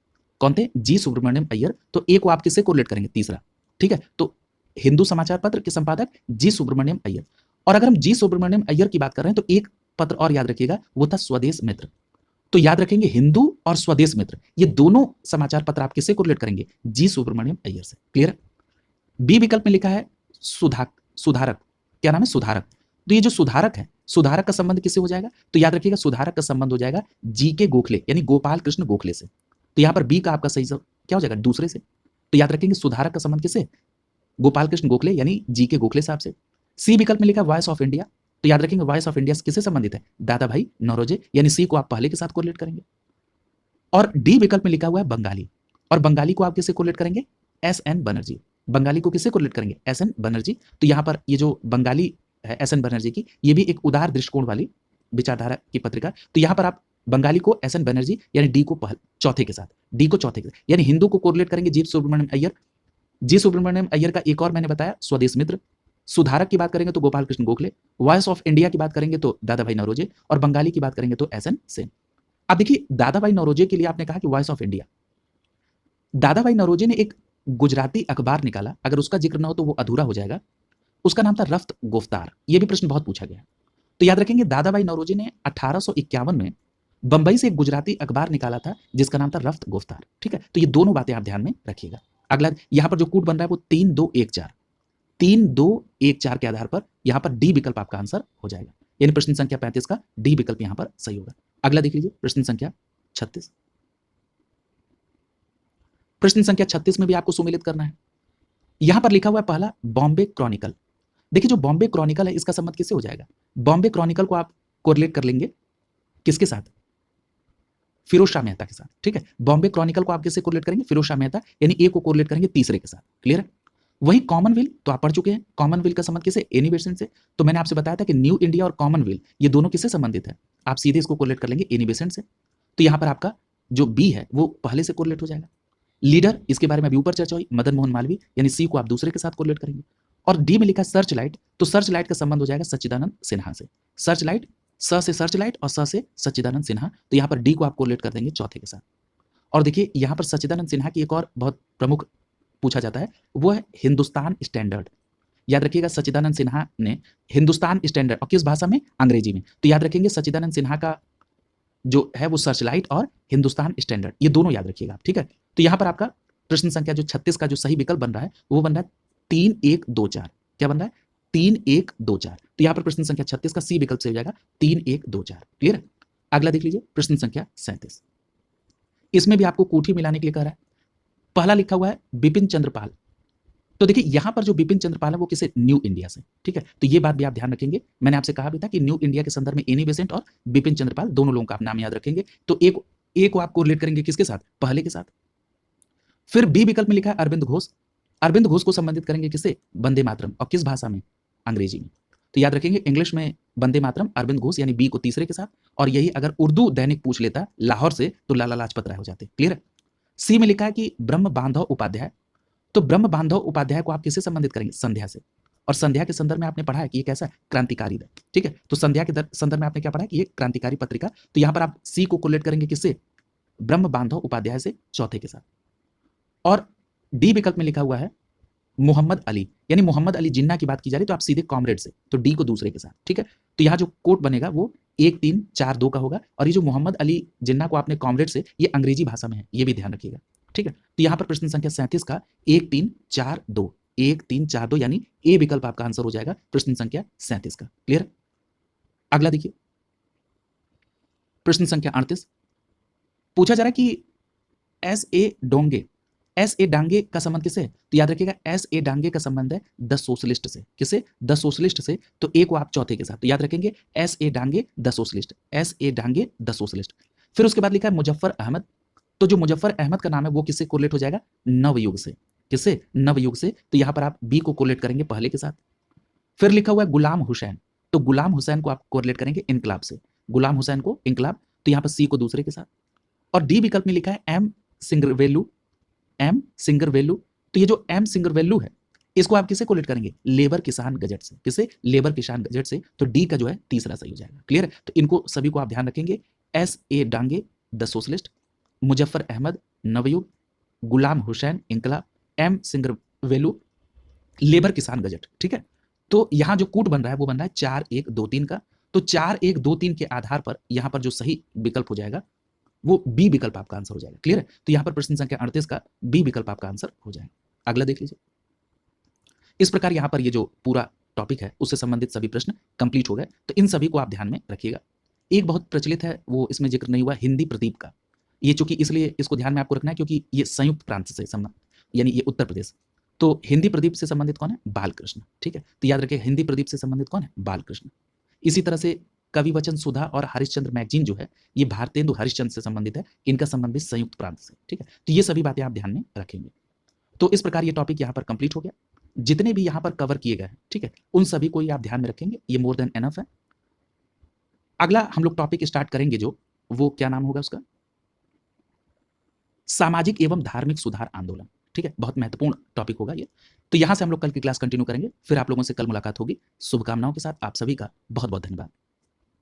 कौन थे? जी सुब्रमण्यम अय्यर। तो एक को आप किससे कोरिलेट करेंगे? तीसरा। ठीक है, तो हिंदू समाचार पत्र के संपादक जी सुब्रमण्यम अय्यर। और अगर हम जी सुब्रमण्यम अय्यर की बात कर रहे हैं तो एक पत्र और याद रखिएगा, वो था स्वदेश मित्र। तो याद रखेंगे हिंदू और स्वदेश मित्र, ये दोनों समाचार पत्र आप किससे कोरिलेट करेंगे? जी सुब्रमण्यम अय्यर से। क्लियर है? बी विकल्प में लिखा है सुधारक। क्या नाम है? सुधारक। तो ये जो सुधारक है, सुधारक का संबंध किससे हो जाएगा? तो याद रखिएगा सुधारक का संबंध हो जाएगा जी के गोखले यानी गोपाल कृष्ण गोखले से। तो यहां पर बी का आपका सही जवाब क्या हो जाएगा? दूसरे से। तो याद रखेंगे सुधारक का संबंध किससे? गोपाल कृष्ण गोखले यानी जी के गोखले साहब से। सी विकल्प में लिखा वॉइस ऑफ इंडिया। तो याद रखेंगे वॉइस ऑफ इंडिया किससे संबंधित है? दादा भाई नौरोजे, यानी सी को आप पहले के साथ कोरिलेट करेंगे। और डी विकल्प में लिखा हुआ है बंगाली, और बंगाली को आप किससे कोरिलेट करेंगे? S N Banerjee. बंगाली को किससे कोरिलेट करेंगे? S N Banerjee. तो यहां पर ये जो बंगाली है एस एन बनर्जी की, ये भी एक उदार दृष्टिकोण वाली विचारधारा की पत्रिका। तो यहां पर आप बंगाली को एस एन बनर्जी यानी डी को चौथे के साथ, डी को चौथे के साथ, यानी हिंदू को कोरिलेट करेंगे जी सुब्रमण्यम अय्यर। जी सुब्रमण्यम अय्यर का एक और मैंने बताया स्वदेश मित्र। सुधारक की बात करेंगे तो Gopal Krishna Gokhale, voice of India की बात करेंगे तो दादा भाई नौरोजे, और बंगाली की बात करेंगे तो एस एन सेन। अब देखिए दादा भाई नौरोजे के लिए आपने कहा कि वॉइस ऑफ इंडिया, दादा भाई नौरोजे ने एक गुजराती अखबार निकाला, अगर उसका जिक्र ना हो तो वो अधूरा हो जाएगा। उसका नाम था रफ्त गुफ्तार। ये भी प्रश्न बहुत पूछा गया है। तो याद रखेंगे दादा भाई नौरोजी ने 1851 में बंबई से एक गुजराती अखबार निकाला था जिसका नाम था रफ्त गुफ्तार। ठीक है, तो ये दोनों बातें आप ध्यान में रखिएगा। अगला यहां पर जो कूट बन रहा है वो 3214, 3214 के आधार पर यहां पर डी विकल्प आपका आंसर हो जाएगा, यानी प्रश्न संख्या 35 का डी विकल्प यहां पर सही होगा। अगला देख लीजिए प्रश्न संख्या 36। प्रश्न संख्या 36 में भी आपको सुमेलित करना है। यहां पर लिखा हुआ है पहला बॉम्बे क्रॉनिकल। देखिए जो बॉम्बे क्रॉनिकल है इसका संबंध किससे हो जाएगा? बॉम्बे क्रॉनिकल को आप कोरिलेट कर लेंगे किसके साथ? फिरोज शाह मेहता के साथ। ठीक है, बॉम्बे क्रॉनिकल को आप किससे कोरिलेट करेंगे? फिरोज शाह मेहता, यानी ए को कोरिलेट करेंगे तीसरे के साथ। क्लियर है? वही कॉमनवेल्थ तो आप पढ़ चुके हैं, कॉमनवेल्थ का संबंध किसे? एनी बेसेंट से। तो मैंने आपसे बताया था कि न्यू इंडिया और कॉमनवेल्थ ये दोनों किससे संबंधित है? आप सीधे इसको कोरिलेट कर लेंगे एनी बेसेंट से। तो यहां पर आपका जो बी है वो पहले से कोरिलेट हो जाएगा। लीडर, इसके बारे में अभी ऊपर चर्चा हुई, मदन मोहन मालवीय, यानी सी को आप दूसरे के साथ कोरिलेट करेंगे। और डी में लिखा है सर्च लाइट, तो सर्च लाइट का संबंध हो जाएगा सच्चिदानंद सिन्हा से। सर्च लाइट, स से सर्च लाइट और स से सच्चिदानंद सिन्हा, तो यहां पर डी को आप कोरिलेट कर देंगे चौथे के साथ। और देखिए यहां पर सच्चिदानंद सिन्हा की एक और बहुत प्रमुख पूछा जाता है, वो है हिंदुस्तान स्टैंडर्ड। याद रखिएगा सच्चिदानंद सिन्हा ने हिंदुस्तान स्टैंडर्ड, और किस भाषा में? अंग्रेजी में। तो याद रखेंगे सच्चिदानंद सिन्हा का जो है वो सर्च लाइट और हिंदुस्तान स्टैंडर्ड, ये दोनों याद रखिएगा आप। ठीक है, तो यहां पर आपका प्रश्न संख्या जो 36 का जो सही विकल्प बन रहा है वो बन रहा है 3124। क्या बन रहा है? 3124। तो यहां पर प्रश्न संख्या 36 का सी विकल्प से हो जाएगा 3124। क्लियर है? अगला देख लीजिए प्रश्न संख्या 37। इसमें भी आपको कोठी मिलाने के लिए कह रहा है। पहला लिखा हुआ है बिपिन चंद्रपाल। तो देखिए यहां पर जो बिपिन चंद्रपाल है वो किसे? न्यू इंडिया से। ठीक है, तो ये बात भी आप ध्यान रखेंगे। मैंने आपसे कहा भी था कि न्यू इंडिया के संदर्भ में एनी बेसेंट और बिपिन चंद्रपाल दोनों लोगों का आप नाम याद रखेंगे। तो एक को आप कोरिलेट करेंगे किसके साथ? पहले के साथ। फिर बी विकल्प में लिखा है अरविंद घोष। अरविंद घोष को संबंधित करेंगे किससे? वंदे मातरम, और किस भाषा में? अंग्रेजी में। तो याद रखेंगे इंग्लिश में वंदे मातरम, अरविंद घोष, यानी बी को तीसरे के साथ। और यही अगर उर्दू दैनिक पूछ लेता लाहौर से तो लाला लाजपत राय हो जाते। क्लियर है? सी में लिखा है कि ब्रह्म बांधव उपाध्याय। तो ब्रह्म बांधव उपाध्याय को आप किससे संबंधित करेंगे? संध्या से। और संध्या के संदर्भ में आपने पढ़ा है कि ये कैसा? क्रांतिकारी दल। ठीक है, तो संध्या के संदर्भ में आपने क्या पढ़ा कि ये क्रांतिकारी पत्रिका। तो यहां पर आप सी को कोरिलेट करेंगे किससे? ब्रह्म बांधव उपाध्याय से चौथे के साथ। और डी विकल्प में लिखा हुआ है मोहम्मद अली, यानी मोहम्मद अली जिन्ना की बात की जा रही है तो आप सीधे कॉमरेड से, तो डी को दूसरे के साथ। ठीक है, तो यहाँ जो कोट बनेगा वो 1342 का होगा। और ये जो मोहम्मद अली जिन्ना को आपने कॉमरेड से, ये अंग्रेजी भाषा में है, ये भी ध्यान रखिएगा। ठीक है, तो यहाँ पर प्रश्न संख्या 37 का 1342, 1342 यानी ए विकल्प आपका आंसर हो जाएगा प्रश्न संख्या 37 का। क्लियर? अगला देखिए प्रश्न संख्या 38। पूछा जा रहा है कि S A Dange, S A Dange का संबंध किससे है? तो याद रखिएगा एस ए डांगे का संबंध है द सोशलिस्ट से। किससे? द सोशलिस्ट से। तो ए को आप चौथे के साथ, तो याद रखेंगे S A Dange the socialist, S A Dange the socialist. फिर उसके बाद लिखा है मुजफ्फर अहमद। तो जो मुजफ्फर अहमद का नाम है वो किससे कोरिलेट हो जाएगा? नवयुग से। किससे? नवयुग से। तो यहां पर आप बी को कोरिलेट करेंगे पहले के साथ। फिर लिखा हुआ है गुलाम हुसैन। तो गुलाम हुसैन को आप कोरिलेट करेंगे इनकलाब से, गुलाम हुसैन को इनकलाब। तो यहां पर सी को दूसरे के साथ। और डी विकल्प में लिखा है एम सिंगरवेलू, एम सिंगरवेलू। तो ये जो एम सिंगरवेलू है इसको आप किससे कोलेट करेंगे? लेबर किसान गजट से। किससे? लेबर किसान गजट से। तो डी का जो है तीसरा सही हो जाएगा। क्लियर है? तो इनको सभी को आप ध्यान रखेंगे। S A Dange the Socialist, Muzaffar Ahmad Navyug, Ghulam Hussain Inquilab, M Singaravelu Labour Kisan Gazette. ठीक है, तो यहां जो कूट बन रहा है वो बन रहा है 4123 का। तो 4123 के आधार पर यहां पर जो सही विकल्प हो जाएगा वो बी विकल्प आपका आंसर हो जाएगा। क्लियर है? तो यहां पर प्रश्न संख्या 38 का बी विकल्प आपका आंसर हो जाएगा। अगला देख लीजिए। इस प्रकार यहां पर ये जो पूरा टॉपिक है उससे संबंधित सभी प्रश्न कंप्लीट हो गए। तो इन सभी को आप ध्यान में रखिएगा। एक बहुत प्रचलित है, वो इसमें जिक्र नहीं हुआ, हिंदी प्रदीप का। ये चूंकि इसलिए इसको ध्यान में आपको रखना है क्योंकि ये संयुक्त प्रांत से संबंध, यानी ये उत्तर प्रदेश। तो हिंदी प्रदीप से संबंधित कौन है? बालकृष्ण। ठीक है, तो याद रखिए हिंदी प्रदीप से संबंधित कौन है? बालकृष्ण। इसी तरह से कवि वचन सुधा और हरिश्चंद्र मैगजीन जो है ये भारतेंदु हरिश्चंद्र से संबंधित है। इनका संबंध भी संयुक्त प्रांत से। ठीक है, तो ये सभी बातें आप ध्यान में रखेंगे। तो इस प्रकार ये टॉपिक यहाँ पर कंप्लीट हो गया। जितने भी यहाँ पर कवर किए गए हैं, ठीक है, उन सभी को ही आप ध्यान में रखेंगे। ये मोर देन एनफ है। अगला हम लोग टॉपिक स्टार्ट करेंगे जो, वो क्या नाम होगा उसका? सामाजिक एवं धार्मिक सुधार आंदोलन। ठीक है, बहुत महत्वपूर्ण टॉपिक होगा ये। तो यहां से हम लोग कल की क्लास कंटिन्यू करेंगे। फिर आप लोगों से कल मुलाकात होगी। शुभकामनाओं के साथ आप सभी का बहुत बहुत धन्यवाद।